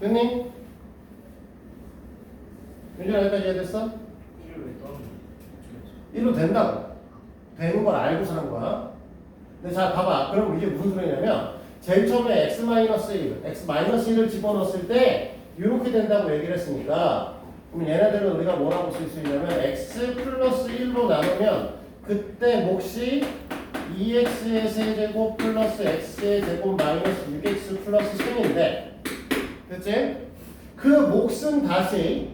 [SPEAKER 1] 됐니? 윤준아 여기까지 이해됐어? 1로 된다고. 되는 걸 알고서 한 거야. 근데 자 봐봐. 그럼 이게 무슨 소리냐면 제일 처음에 x-1, x-1을 집어넣었을 때 이렇게 된다고 얘기를 했으니까 그럼 얘네들은 우리가 뭐라고 쓸 수 있냐면 x 플러스 1로 나누면 그때 몫이 2x의 세제곱 플러스 x의 제곱 마이너스 6x 플러스 3인데 됐지? 그 몫은 다시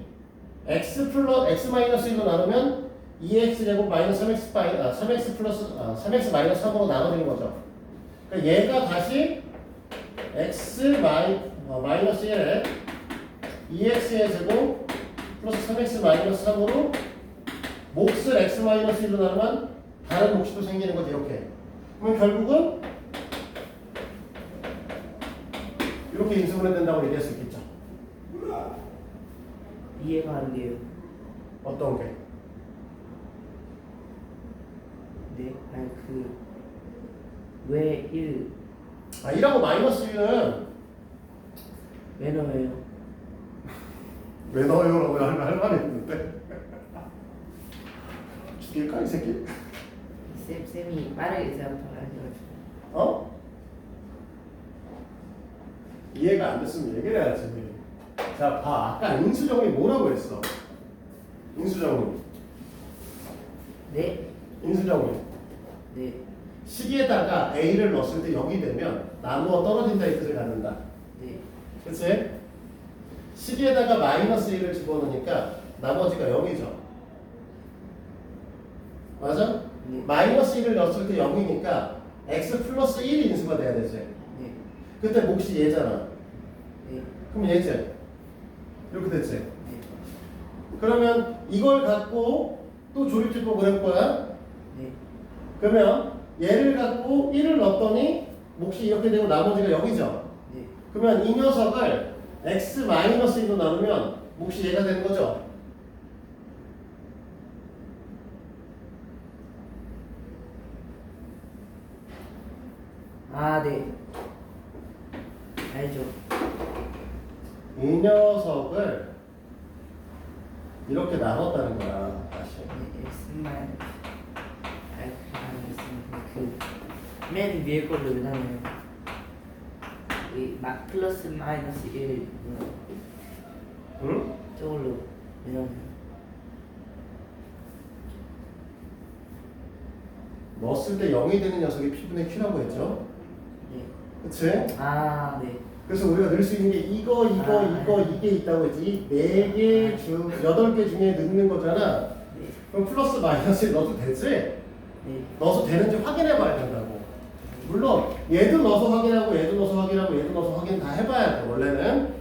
[SPEAKER 1] x 마이너스 1로 나누면 2x 제곱 마이너스 3x 플러스 3x 마이너스 3으로 나눠지는 거죠. 그러니까 얘가 다시 x 마이너스 1에 2x의 제곱 플러스 3x 마이너스 3으로 몫을 x 마이너스 1로 나누면 다른 몫이 또 생기는 거지 이렇게. 그러면 결국은 이렇게 인수분해 된다고 얘기할 수 있겠죠.
[SPEAKER 2] 이해가 안 돼요.
[SPEAKER 1] 어떤 게?
[SPEAKER 2] 네, 아니 왜 1?
[SPEAKER 1] 1하고 마이너스 1은
[SPEAKER 2] 왜 넣어요?
[SPEAKER 1] 왜 넣어요라고 할 말이 있는데 죽일까 이 새끼?
[SPEAKER 2] 쌤이 빠르게 대답을 하셔가지고.
[SPEAKER 1] 어? 이해가 안 됐으면 얘기를 해야지. 자, 봐. 아까 인수정리 뭐라고 했어? 인수정리.
[SPEAKER 2] 네?
[SPEAKER 1] 인수정리.
[SPEAKER 2] 네.
[SPEAKER 1] 식에다가 A를 넣었을 때 0이 되면 나누어 떨어진다 이 뜻을 갖는다.
[SPEAKER 2] 네.
[SPEAKER 1] 그치? 식에다가 마이너스 1을 집어넣으니까 나머지가 0이죠. 맞아?
[SPEAKER 2] 네.
[SPEAKER 1] 마이너스 1을 넣었을 때 0이니까 x 플러스 1이 인수가 돼야 되지.
[SPEAKER 2] 네.
[SPEAKER 1] 그때 몫이 얘잖아.
[SPEAKER 2] 네.
[SPEAKER 1] 그럼 얘지. 이렇게 됐지.
[SPEAKER 2] 네.
[SPEAKER 1] 그러면 이걸 갖고 또 조립제법을 할 거야.
[SPEAKER 2] 네.
[SPEAKER 1] 그러면 얘를 갖고 1을 넣었더니 몫이 이렇게 되고 나머지가 0이죠.
[SPEAKER 2] 네.
[SPEAKER 1] 그러면 이 녀석을 x-1로 나누면 몫이 얘가 되는 거죠.
[SPEAKER 2] 아, 네. 알죠.
[SPEAKER 1] 이 녀석을 이렇게 나눴다는 거야. 다시.
[SPEAKER 2] 네, X만 맨 위에 걸로 왜 나눠요? 플러스 마이너스 1
[SPEAKER 1] 응?
[SPEAKER 2] 저걸로 왜 나눠요?
[SPEAKER 1] 넣었을 때 0이 되는 녀석이 P분의 Q라고 했죠.
[SPEAKER 2] 네.
[SPEAKER 1] 그치?
[SPEAKER 2] 아, 네.
[SPEAKER 1] 그래서 우리가 넣을 수 있는 게 이거, 이게 있다고 했지. 4개 중, 8개 중에 넣는 거잖아.
[SPEAKER 2] 네.
[SPEAKER 1] 그럼 플러스 마이너스 넣어도 되지?
[SPEAKER 2] 네.
[SPEAKER 1] 넣어서 되는지 확인해 봐야 된다고. 물론 얘도 넣어서 확인하고 얘도 넣어서 확인하고 얘도 넣어서 확인 다 해봐야 돼 원래는.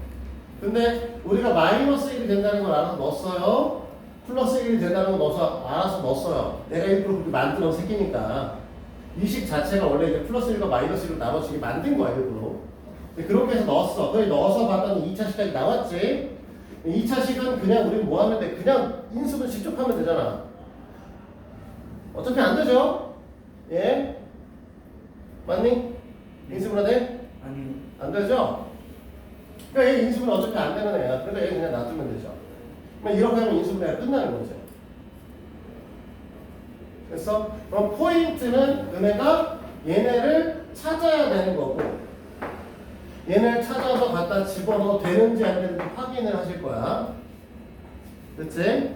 [SPEAKER 1] 근데 우리가 마이너스 1이 된다는 걸 알아서 넣었어요. 플러스 1이 된다는 걸 넣어서 알아서 넣었어요. 내가 일부러 그렇게 만들어 새끼니까. 이 식 자체가 원래 이제 플러스 1과 마이너스 1로 나눠지게 만든 거야 일부러. 근데 그렇게 해서 넣었어. 그걸 넣어서 봤더니 2차 식까지 나왔지. 2차 식은 그냥 우리는 뭐 하면 돼? 그냥 인수분 직접 하면 되잖아. 어차피 안 되죠? 예? 맞니? 인수분해 돼?
[SPEAKER 2] 아니요.
[SPEAKER 1] 안 되죠? 그러니까 얘 인수분해 어차피 안 되는 애야. 그러니까 얘 그냥 놔두면 되죠. 그럼 이렇게 하면 인수분해가 끝나는 거죠. 그래서 그럼 포인트는 은혜가 얘네를 찾아야 되는 거고 얘네를 찾아서 갖다 집어넣어 되는지 안 되는지 확인을 하실 거야. 그치?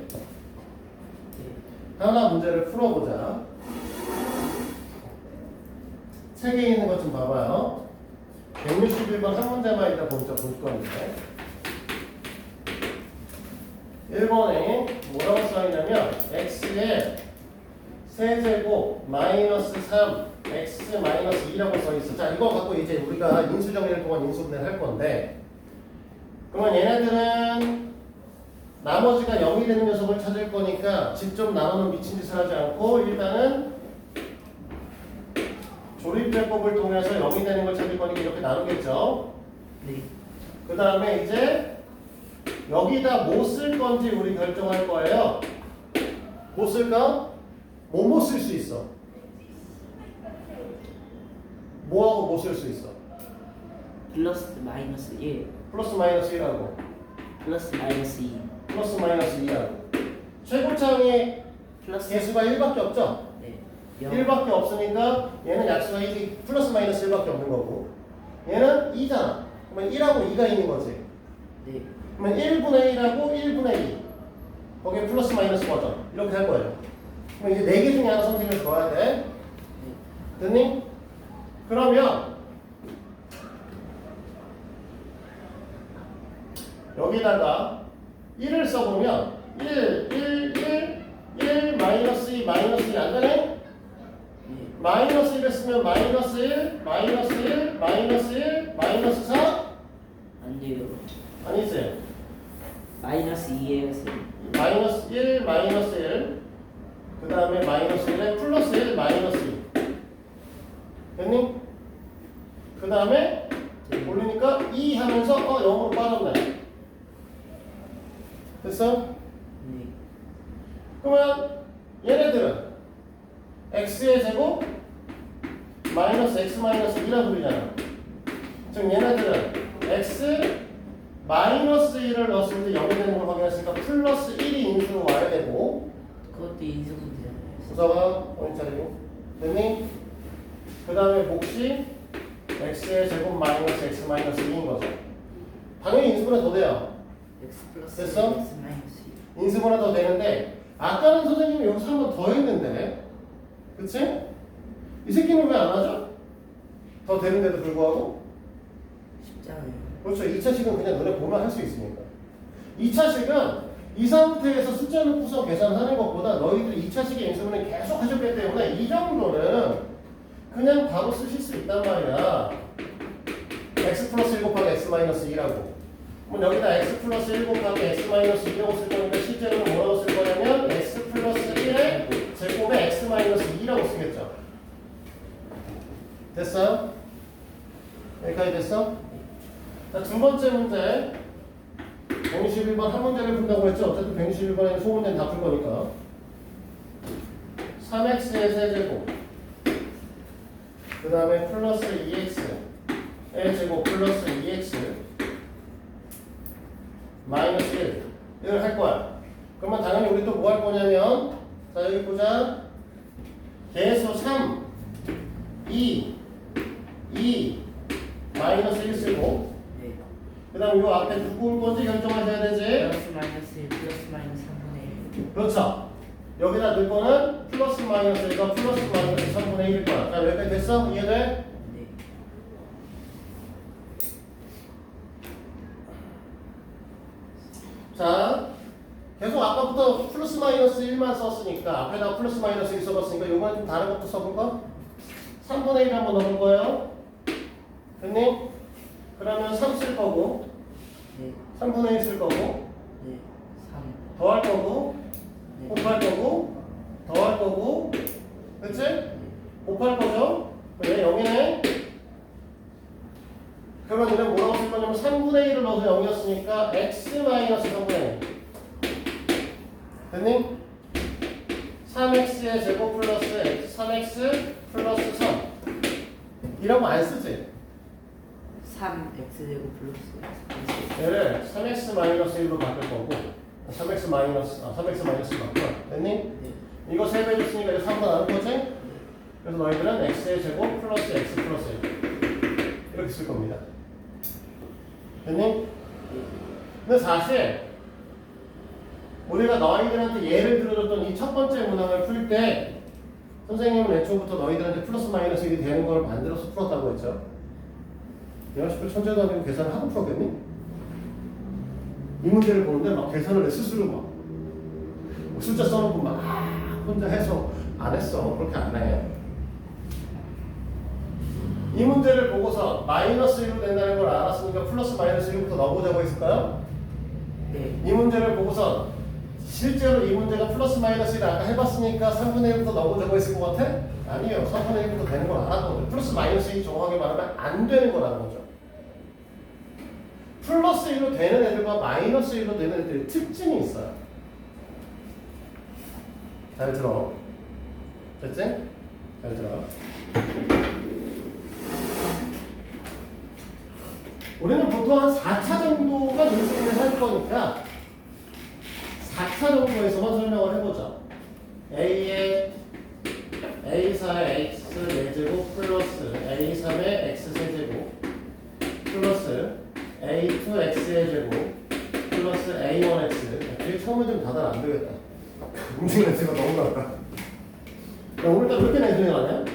[SPEAKER 1] 하나 문제를 풀어보자. 책에 있는 것 좀 봐봐요. 161번 한 문제만 일단 볼 건데 1번에 뭐라고 써있냐면 x의 세제곱 마이너스 3 x 마이너스 2라고 써있어. 자 이거 갖고 이제 우리가 인수정리를 통한 인수분해를 할 건데 그러면 얘네들은 나머지가 0이 되는 녀석을 찾을 거니까 직접 나누는 미친 짓을 하지 않고 일단은 조립제법을 통해서 0이 되는 걸 찾을 거니까 이렇게 나누겠죠.
[SPEAKER 2] 네.
[SPEAKER 1] 그 다음에 이제 여기다 뭐 쓸 건지 우리 결정할 거예요. 뭐 쓸까? 뭐 쓸 수 있어? 뭐하고 뭐 쓸 수 있어?
[SPEAKER 2] 플러스 마이너스 1
[SPEAKER 1] 플러스 마이너스 1하고
[SPEAKER 2] 플러스 마이너스 2
[SPEAKER 1] 플러스 마이너스 2하고 최고창의
[SPEAKER 2] 플러스
[SPEAKER 1] 개수가 1밖에 없죠?
[SPEAKER 2] 네 0
[SPEAKER 1] 1밖에 없으니까 얘는 약수가 1이 플러스 마이너스 1밖에 없는 거고 얘는 2잖아. 그러면 1하고 2가 있는 거지.
[SPEAKER 2] 네
[SPEAKER 1] 그러면 1분의 1하고 1분의 2 거기에 플러스 마이너스 버전 이렇게 할 거예요. 그럼 이제 4개 중에 하나 선택을 줘야 돼. 됐니? 그러면 여기다가 1을 써보면 1 마이너스 2 마이너스 2 안 되네?
[SPEAKER 2] 네.
[SPEAKER 1] 마이너스 1을 쓰면 마이너스 1 마이너스 1 마이너스 1 마이너스 4
[SPEAKER 2] 안 돼요.
[SPEAKER 1] 아니지?
[SPEAKER 2] 마이너스 2예요, 쌤.
[SPEAKER 1] 마이너스 1 마이너스 1 그 다음에 마이너스 1에 플러스 1 마이너스 2 됐니? 그 다음에 올리니까 2 하면서 0으로 빠졌네. 됐어?
[SPEAKER 2] 네.
[SPEAKER 1] 그러면 얘네들은 x의 제곱 마이너스 x 마이너스 2라 부르잖아. 즉 얘네들은 x 마이너스 1을 넣었을 때 0이 되는 걸 확인했으니까 플러스 1이 인수로 와야 되고
[SPEAKER 2] 그것도 인수분해잖아요.
[SPEAKER 1] 우선은 어디 차리고 됐니? 그 다음에 몫이 x의 제곱 마이너스 x 마이너스 2인 거죠. 당연히 인수분해 더 돼요.
[SPEAKER 2] x 플러스
[SPEAKER 1] 됐어?
[SPEAKER 2] x 마이너스 2.
[SPEAKER 1] 인수분해 더 되는데 아까는 선생님이 여기서 한 번 더 했는데 그치? 이 새끼는 왜 안 하죠? 더 되는데도 불구하고
[SPEAKER 2] 쉽잖아요.
[SPEAKER 1] 그렇죠. 2차식은 그냥 눈에 보면 할 수 있으니까 2차식은 이 상태에서 숫자 넣고서 계산하는 것보다 너희들이 2차식의 인수분해 계속 하셨기 때문에 이 정도는 그냥 바로 쓰실 수 있단 말이야. x 플러스 1 곱하기 x 마이너스 2라고 그럼 여기다 x 플러스 1 곱하기 x 마이너스 2라고 쓸 거니까 실제로는 뭐라고 쓸 거냐면 x 플러스 1의 제곱에 x 마이너스 2라고 쓰겠죠. 됐어요? 여기까지 됐어? 자, 두 번째 문제 121번 한 문제를 푼다고 했죠? 어쨌든 121번에는 소문제는 다 풀 거니까 3x의 세제곱 그 다음에 플러스 2x의 제곱 플러스 2x 마이너스 1 이걸 할 거야. 그러면 당연히 우리 또 뭐 할 거냐면 자 여기 보자 계수 3 2 마이너스 1 쓰고
[SPEAKER 2] 네.
[SPEAKER 1] 그 다음 요 앞에 누구 올 건지 결정하셔야 되지.
[SPEAKER 2] 플러스 마이너스 1 플러스 마이너스 3분의 1.
[SPEAKER 1] 그렇죠. 여기다 넣을 거는 플러스 마이너스 1과 플러스 마이너스 3분의 1일 거야. 자 여기까지 됐어? 이해돼?
[SPEAKER 2] 네.
[SPEAKER 1] 자 계속 아까부터 플러스 마이너스 1만 썼으니까 앞에다가 플러스 마이너스 1 써봤으니까 요번에 좀 다른 것도 써볼까? 3분의 1 한번 넣어볼 거예요. 됐니? 그러면 3 쓸 거고
[SPEAKER 2] 네.
[SPEAKER 1] 3분의 1 쓸 거고
[SPEAKER 2] 네. 3.
[SPEAKER 1] 더할 거고
[SPEAKER 2] 네.
[SPEAKER 1] 곱할 거고 더할 거고 그치?
[SPEAKER 2] 네.
[SPEAKER 1] 곱할 거죠? 얘 0이네? 그러면 얘는 뭐라고 쓸 거냐면 3분의 1을 넣어서 0이었으니까 x 마이너스 3분의 1 됐니? 3x의 제곱 플러스 x 3x 플러스 3 이라고 안 쓰지?
[SPEAKER 2] 3 x 제곱 플러스 x.
[SPEAKER 1] 얘를 3x 마이너스 1로 바꿀 거고 3x 마이너스 3x 바꿔 됐니?
[SPEAKER 2] 네.
[SPEAKER 1] 이거 3배 줬으니까 이거 3번 나올 거지? 그래서 너희들은 x의 제곱 플러스 x 플러스 1 이렇게 쓸 겁니다. 됐니? 근데 사실 우리가 너희들한테 예를 들어줬던 이 첫 번째 문항을 풀 때 선생님은 애초부터 너희들한테 플러스 마이너스 1이 되는 걸 만들어서 풀었다고 했죠. 내가 싶을 천재도 아니고 계산을 하고 풀었겠니? 이 문제를 보는데 막 계산을 내 스스로 막 숫자 써놓고 막 혼자 해서 안 했어. 그렇게 안 해. 이 문제를 보고서 마이너스 1로 된다는 걸 알았으니까 플러스 마이너스 1부터 넣어보자고 했을까요?
[SPEAKER 2] 네.
[SPEAKER 1] 이 문제를 보고서 실제로 이 문제가 플러스 마이너스 1을 아까 해봤으니까 3분의 1부터 넣어보자고 했을 것 같아? 아니에요. 3분의 1부터 되는 걸 알았거든요. 플러스 마이너스 1이 정확하게 말하면 안 되는 거라는 거죠. 플러스 1로 되는 애들과 마이너스 1로 되는 애들의 특징이 있어요. 잘 들어. 됐지? 잘 들어. 우리는 보통 한 4차 정도가 인수분해 할 거니까 4차 정도에서만 설명을 해보자. A의 A4의 X 4제곱 플러스 A3의 X 세제곱 플러스 A2X의 제곱 플러스 A1X. 되게 처음에 좀 다들 안 되겠다. 움직이는 X가 너무 많다. 오늘따라 몇 개나 인수분해 가냐?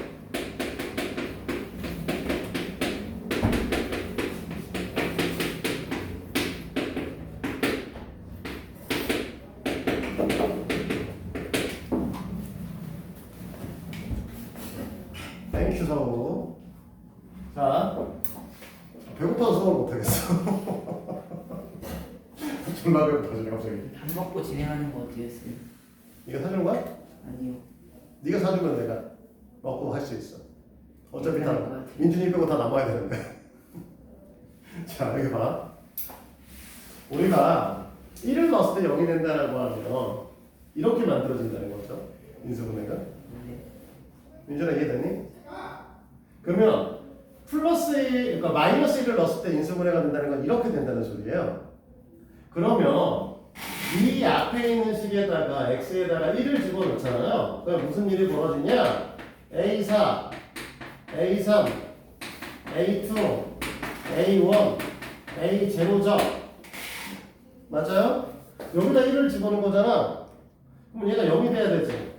[SPEAKER 1] 땡큐 서우. 자, 배고파서 서울 못하겠어. 졸라 배고파지네 갑자기.
[SPEAKER 2] 밥 먹고 진행하는 거 어때였어요?
[SPEAKER 1] 네가 사주는 거야?
[SPEAKER 2] 아니요.
[SPEAKER 1] 네가 사주면 내가 먹고 할 수 있어. 어차피 다
[SPEAKER 2] 괜찮을 것 같아.
[SPEAKER 1] 민준이 빼고 다 남아야 되는데. 자, 여기 봐. 우리가 1을 넣었을 때 0이 된다라고 하면 이렇게 만들어진다는 거죠. 인수분해가.
[SPEAKER 2] 네.
[SPEAKER 1] 민준아 이해되니? 그러면 플러스 1, 그러니까 마이너스 1을 넣었을 때 인수분해가 된다는 건 이렇게 된다는 소리예요. 그러면 이 앞에 있는 식에다가 x에다가 1을 집어넣잖아요. 그럼 무슨 일이 벌어지냐? A4, A3, A2, A1, A0죠. 맞아요? 여기다 1을 집어넣은 거잖아. 그럼 얘가 0이 돼야 되지.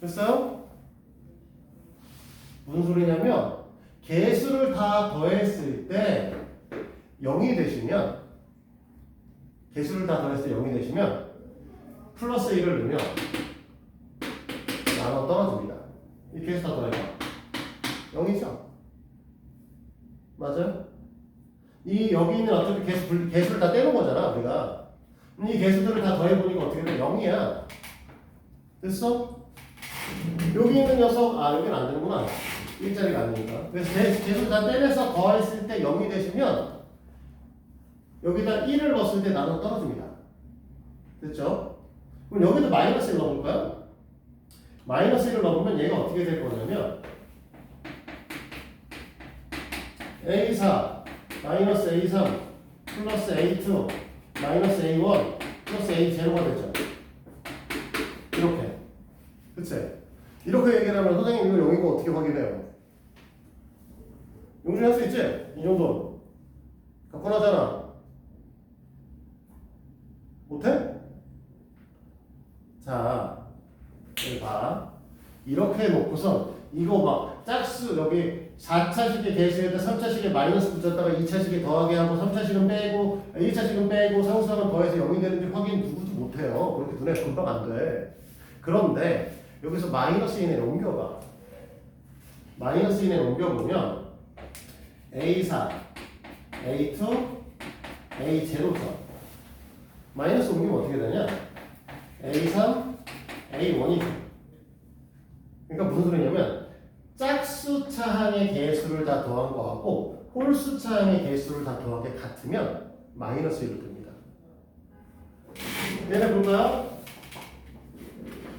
[SPEAKER 1] 됐어요? 무슨 소리냐면 개수를 다 더했을 때 0이 되시면 개수를 다 더했을 때 0이 되시면 플러스 1을 넣으면 나눠 떨어집니다. 이 개수 다 더해봐. 0이죠? 맞아요? 이 여기 있는 어차피 개수를 다 떼는 거잖아 우리가. 이 개수들을 다 더해보니까 어떻게 돼? 0이야. 됐어? 여기 있는 녀석, 여기는 안 되는구나. 일자리가 아니니까. 그래서 개수 다 떼내서 더했을 때 0이 되시면 여기다 1을 넣었을 때 나눠 떨어집니다. 됐죠? 그럼 여기도 마이너스 1 넣어볼까요? 마이너스 1을 넣으면 얘가 어떻게 될 거냐면 A4 마이너스 A3 플러스 A2 마이너스 A1 플러스 A0가 되죠. 이렇게. 그치? 이렇게 얘기를 하면 선생님 이거 0이고 어떻게 확인해요? 용준이 할 수 있지? 이 정도 갖고 나잖아. 못해? 자, 여기 봐. 이렇게 해놓고서 이거 막 짝수 여기 4차식의 개수에다 3차식에 마이너스 붙였다가 2차식에 더하게 하고 3차식은 빼고 1차식은 빼고 상수항을 더해서 0이 되는지 확인 누구도 못해요. 그렇게 눈에 금방 안 돼. 그런데 여기서 마이너스 1에 옮겨봐. 마이너스 1에 옮겨보면 A4, A2, A0죠. 마이너스 옮기면 어떻게 되냐? A3, A1이죠. 그러니까 무슨 소리냐면 짝수 차항의 개수를 다 더한 거하고 홀수 차항의 개수를 다 더한 게 같으면 마이너스 1로 됩니다. 얘네 볼까요?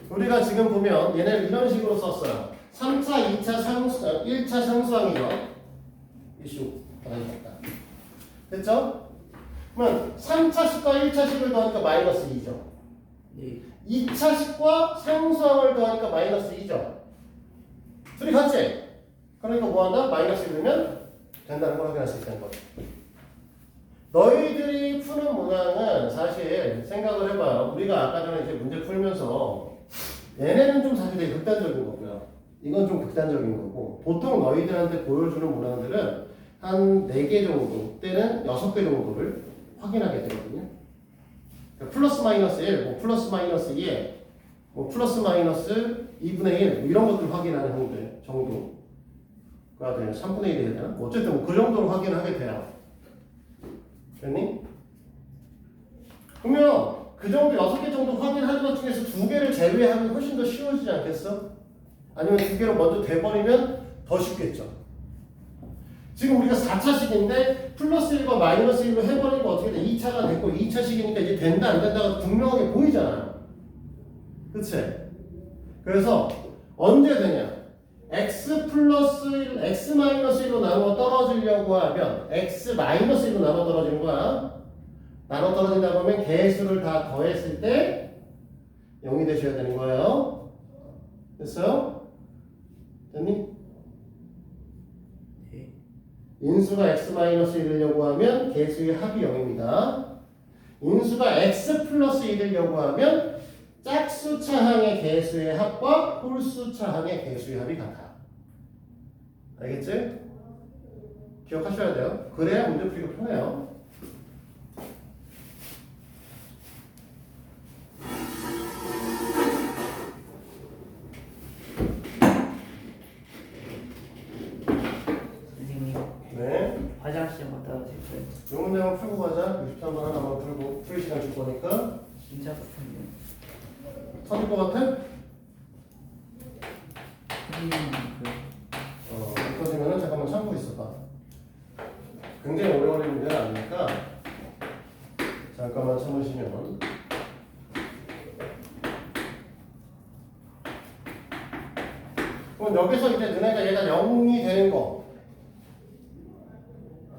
[SPEAKER 1] 우리가 지금 보면 얘네를 이런 식으로 썼어요. 3차, 2차 상수, 1차 상수항이죠. 이슈 받아주셨다. 됐죠? 그러면 3차식과 1차식을 더하니까 마이너스 2죠.
[SPEAKER 2] 네.
[SPEAKER 1] 2차식과 상수항을 더하니까 마이너스 2죠. 둘이 같지? 그러니까 뭐한다? 마이너스 1이면 된다는 걸 확인할 수 있다는 거죠. 너희들이 푸는 문항은 사실 생각을 해봐요. 우리가 아까 전에 이제 문제 풀면서 얘네는 좀 사실 되게 극단적인 거고요. 이건 좀 극단적인 거고 보통 너희들한테 보여주는 문항들은 한 4개 정도 때는 6개 정도를 확인하게 되거든요. 플러스 마이너스 1, 뭐 플러스 마이너스 2에 뭐 플러스 마이너스 2분의 1 뭐 이런 것들을 확인하는 형들 정도가 되면 3분의 1이 해야 되나? 뭐 어쨌든 뭐 그 정도로 확인하게 돼요. 됐니? 그러면 그 정도 6개 정도 확인하는 것 중에서 2개를 제외하면 훨씬 더 쉬워지지 않겠어? 아니면 2개로 먼저 돼버리면 더 쉽겠죠. 지금 우리가 4차식인데 플러스 1과 마이너스 1로 해버리니까 어떻게 돼? 2차가 됐고 2차식이니까 이제 된다 안 된다가 분명하게 보이잖아요. 그치? 그래서 언제 되냐? x 플러스 1, x 마이너스 1로 나누어 떨어지려고 하면 x 마이너스 1로 나눠 떨어지는 거야. 나눠 떨어진다고 하면 개수를 다 더했을 때 0이 되셔야 되는 거예요. 됐어요? 됐니?
[SPEAKER 2] 네.
[SPEAKER 1] 인수가 x 마이너스 1이려고 하면 개수의 합이 0입니다. 인수가 x 플러스 1이려고 하면 짝수차항의 개수의 합과 홀수차항의 개수의 합이 같아. 알겠지? 기억하셔야 돼요. 그래야 문제 풀기가 편해요.
[SPEAKER 2] 선생님
[SPEAKER 1] 네.
[SPEAKER 2] 화장실 갔다 오실 거예요?
[SPEAKER 1] 요 문제만 풀고 가자. 63번 하나만 풀고 풀이 시간 줄 거니까.
[SPEAKER 2] 진짜 급한데.
[SPEAKER 1] 터질 것 같아?
[SPEAKER 2] 선생님
[SPEAKER 1] 안 터지면은 잠깐만 참고 있어봐. 굉장히 오래 걸리는 문제는 아니니까 잠깐만 참으시면. 그럼 여기서 이제 너네가 얘가 0이 되는 거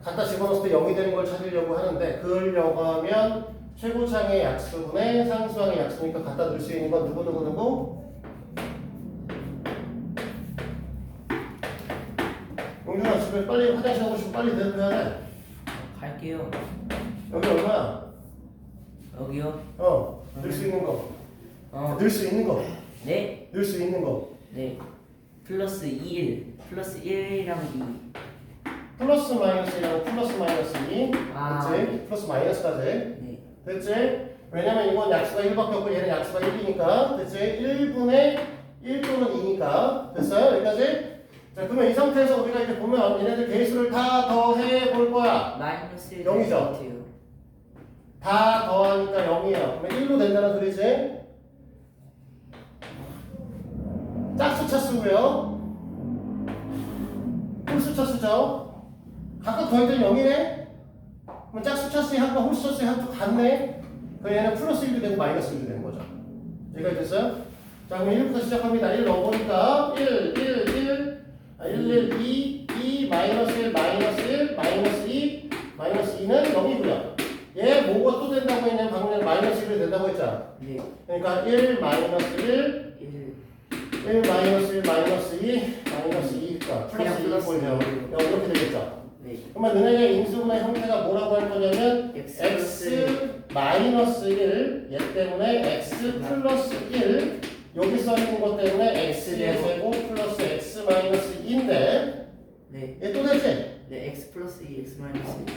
[SPEAKER 1] 갖다 집어넣었을 때 0이 되는 걸 찾으려고 하는데 그러려고 하면 최고차항의 약수분의 상수항의 약수니까 갖다 넣을 수 있는 건 누구? 용준아 집에 빨리 화장실 가고 싶으면 빨리 대답해야 돼.
[SPEAKER 2] 갈게요.
[SPEAKER 1] 여기 얼마야?
[SPEAKER 2] 여기요?
[SPEAKER 1] 넣을 수 있는 거.
[SPEAKER 2] 어.
[SPEAKER 1] 넣을 수 있는 거.
[SPEAKER 2] 네.
[SPEAKER 1] 넣을 수 있는 거.
[SPEAKER 2] 네. 플러스 1. 플러스 1이랑 2.
[SPEAKER 1] 플러스 마이너스랑 플러스 마이너스 2.
[SPEAKER 2] 아.
[SPEAKER 1] 됐지? 플러스 마이너스까지.
[SPEAKER 2] 네.
[SPEAKER 1] 됐지? 왜냐면 이건 약수가 1밖에 없고 얘는 약수가 1이니까. 됐지? 1분의 1 또는 2니까. 됐어요? 여기까지? 자, 그러면 이 상태에서 우리가 이제 보면 얘네들 개수를 다 더해 볼 거야.
[SPEAKER 2] 마이너스 1
[SPEAKER 1] 0이죠?
[SPEAKER 2] 같아요.
[SPEAKER 1] 다 더하니까 0이에요. 그러면 1로 된다는 소리지? 짝수차 쓰고요. 홀수차 쓰죠. 각각 더했더니 0이네? 그럼 짝수차 쓰의 합과 홀수차 쓰의 합도 같네? 그럼 얘는 플러스 1도 되고 마이너스 1도 되는 거죠. 여기까지 됐어요? 자, 그럼 1부터 시작합니다. 1 넣어보니까 1, 2, 마이너스 1, 마이너스 1, 마이너스 2, 마이너스 2는 0이고요. 얘 뭐가 또 된다고 했냐면 방금 전에 마이너스 1이 된다고 했잖아.
[SPEAKER 2] 네.
[SPEAKER 1] 그러니까 1, 마이너스 1,
[SPEAKER 2] 1.
[SPEAKER 1] 1, 마이너스 1, 마이너스 2, 마이너스 2니까 플러스 2
[SPEAKER 2] 플러스
[SPEAKER 1] 보이죠? 이렇게 되겠죠?
[SPEAKER 2] 네.
[SPEAKER 1] 그러면 너네의 인수분의 형태가 뭐라고 할 거냐면 x 마이너스 1, 얘 때문에 x 플러스 1, 여기 써 있는 것 때문에 x의 제곱 플러스 x 마이너스 2인데
[SPEAKER 2] 네.
[SPEAKER 1] 얘 또 되지?
[SPEAKER 2] 네. x 플러스 2, x 마이너스 2.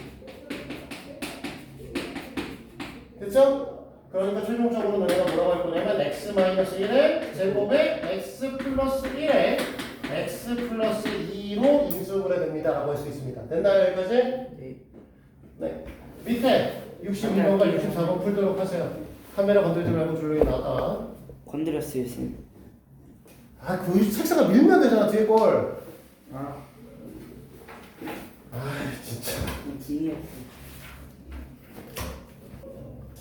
[SPEAKER 1] 됐죠? 그러니까 최종적으로 너네가 뭐라고 할 거냐면 x 마이너스 1의 제곱에 x 플러스 1에 x 플러스 2로 인수분해 됩니다 라고 할 수 있습니다. 됐나요 여기까지?
[SPEAKER 2] 네.
[SPEAKER 1] 네. 밑에 62번과 64번 풀도록 하세요. 카메라 건들지 말고 조용히 나가.
[SPEAKER 2] 건드렸어요, 쌤.
[SPEAKER 1] 아, 그 책상을 밀면 되잖아 뒤에 걸.
[SPEAKER 2] 아.
[SPEAKER 1] 아, 진짜.
[SPEAKER 2] 재미없어.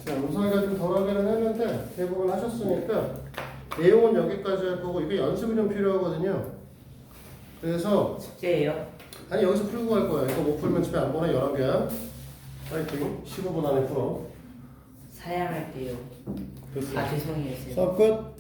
[SPEAKER 1] 자, 음성이가 좀 덜하기는 했는데 대부분 하셨으니까 내용은 여기까지 할 거고 이게 연습이 좀 필요하거든요. 그래서
[SPEAKER 2] 숙제예요?
[SPEAKER 1] 아니 여기서 풀고 갈 거야. 이거 못 풀면 집에 안 보내 11개야. 파이팅. 15분 안에 풀어.
[SPEAKER 2] 사양할게요.
[SPEAKER 1] 됐어.
[SPEAKER 2] 아, 죄송해요, 쌤.
[SPEAKER 1] 수업 끝.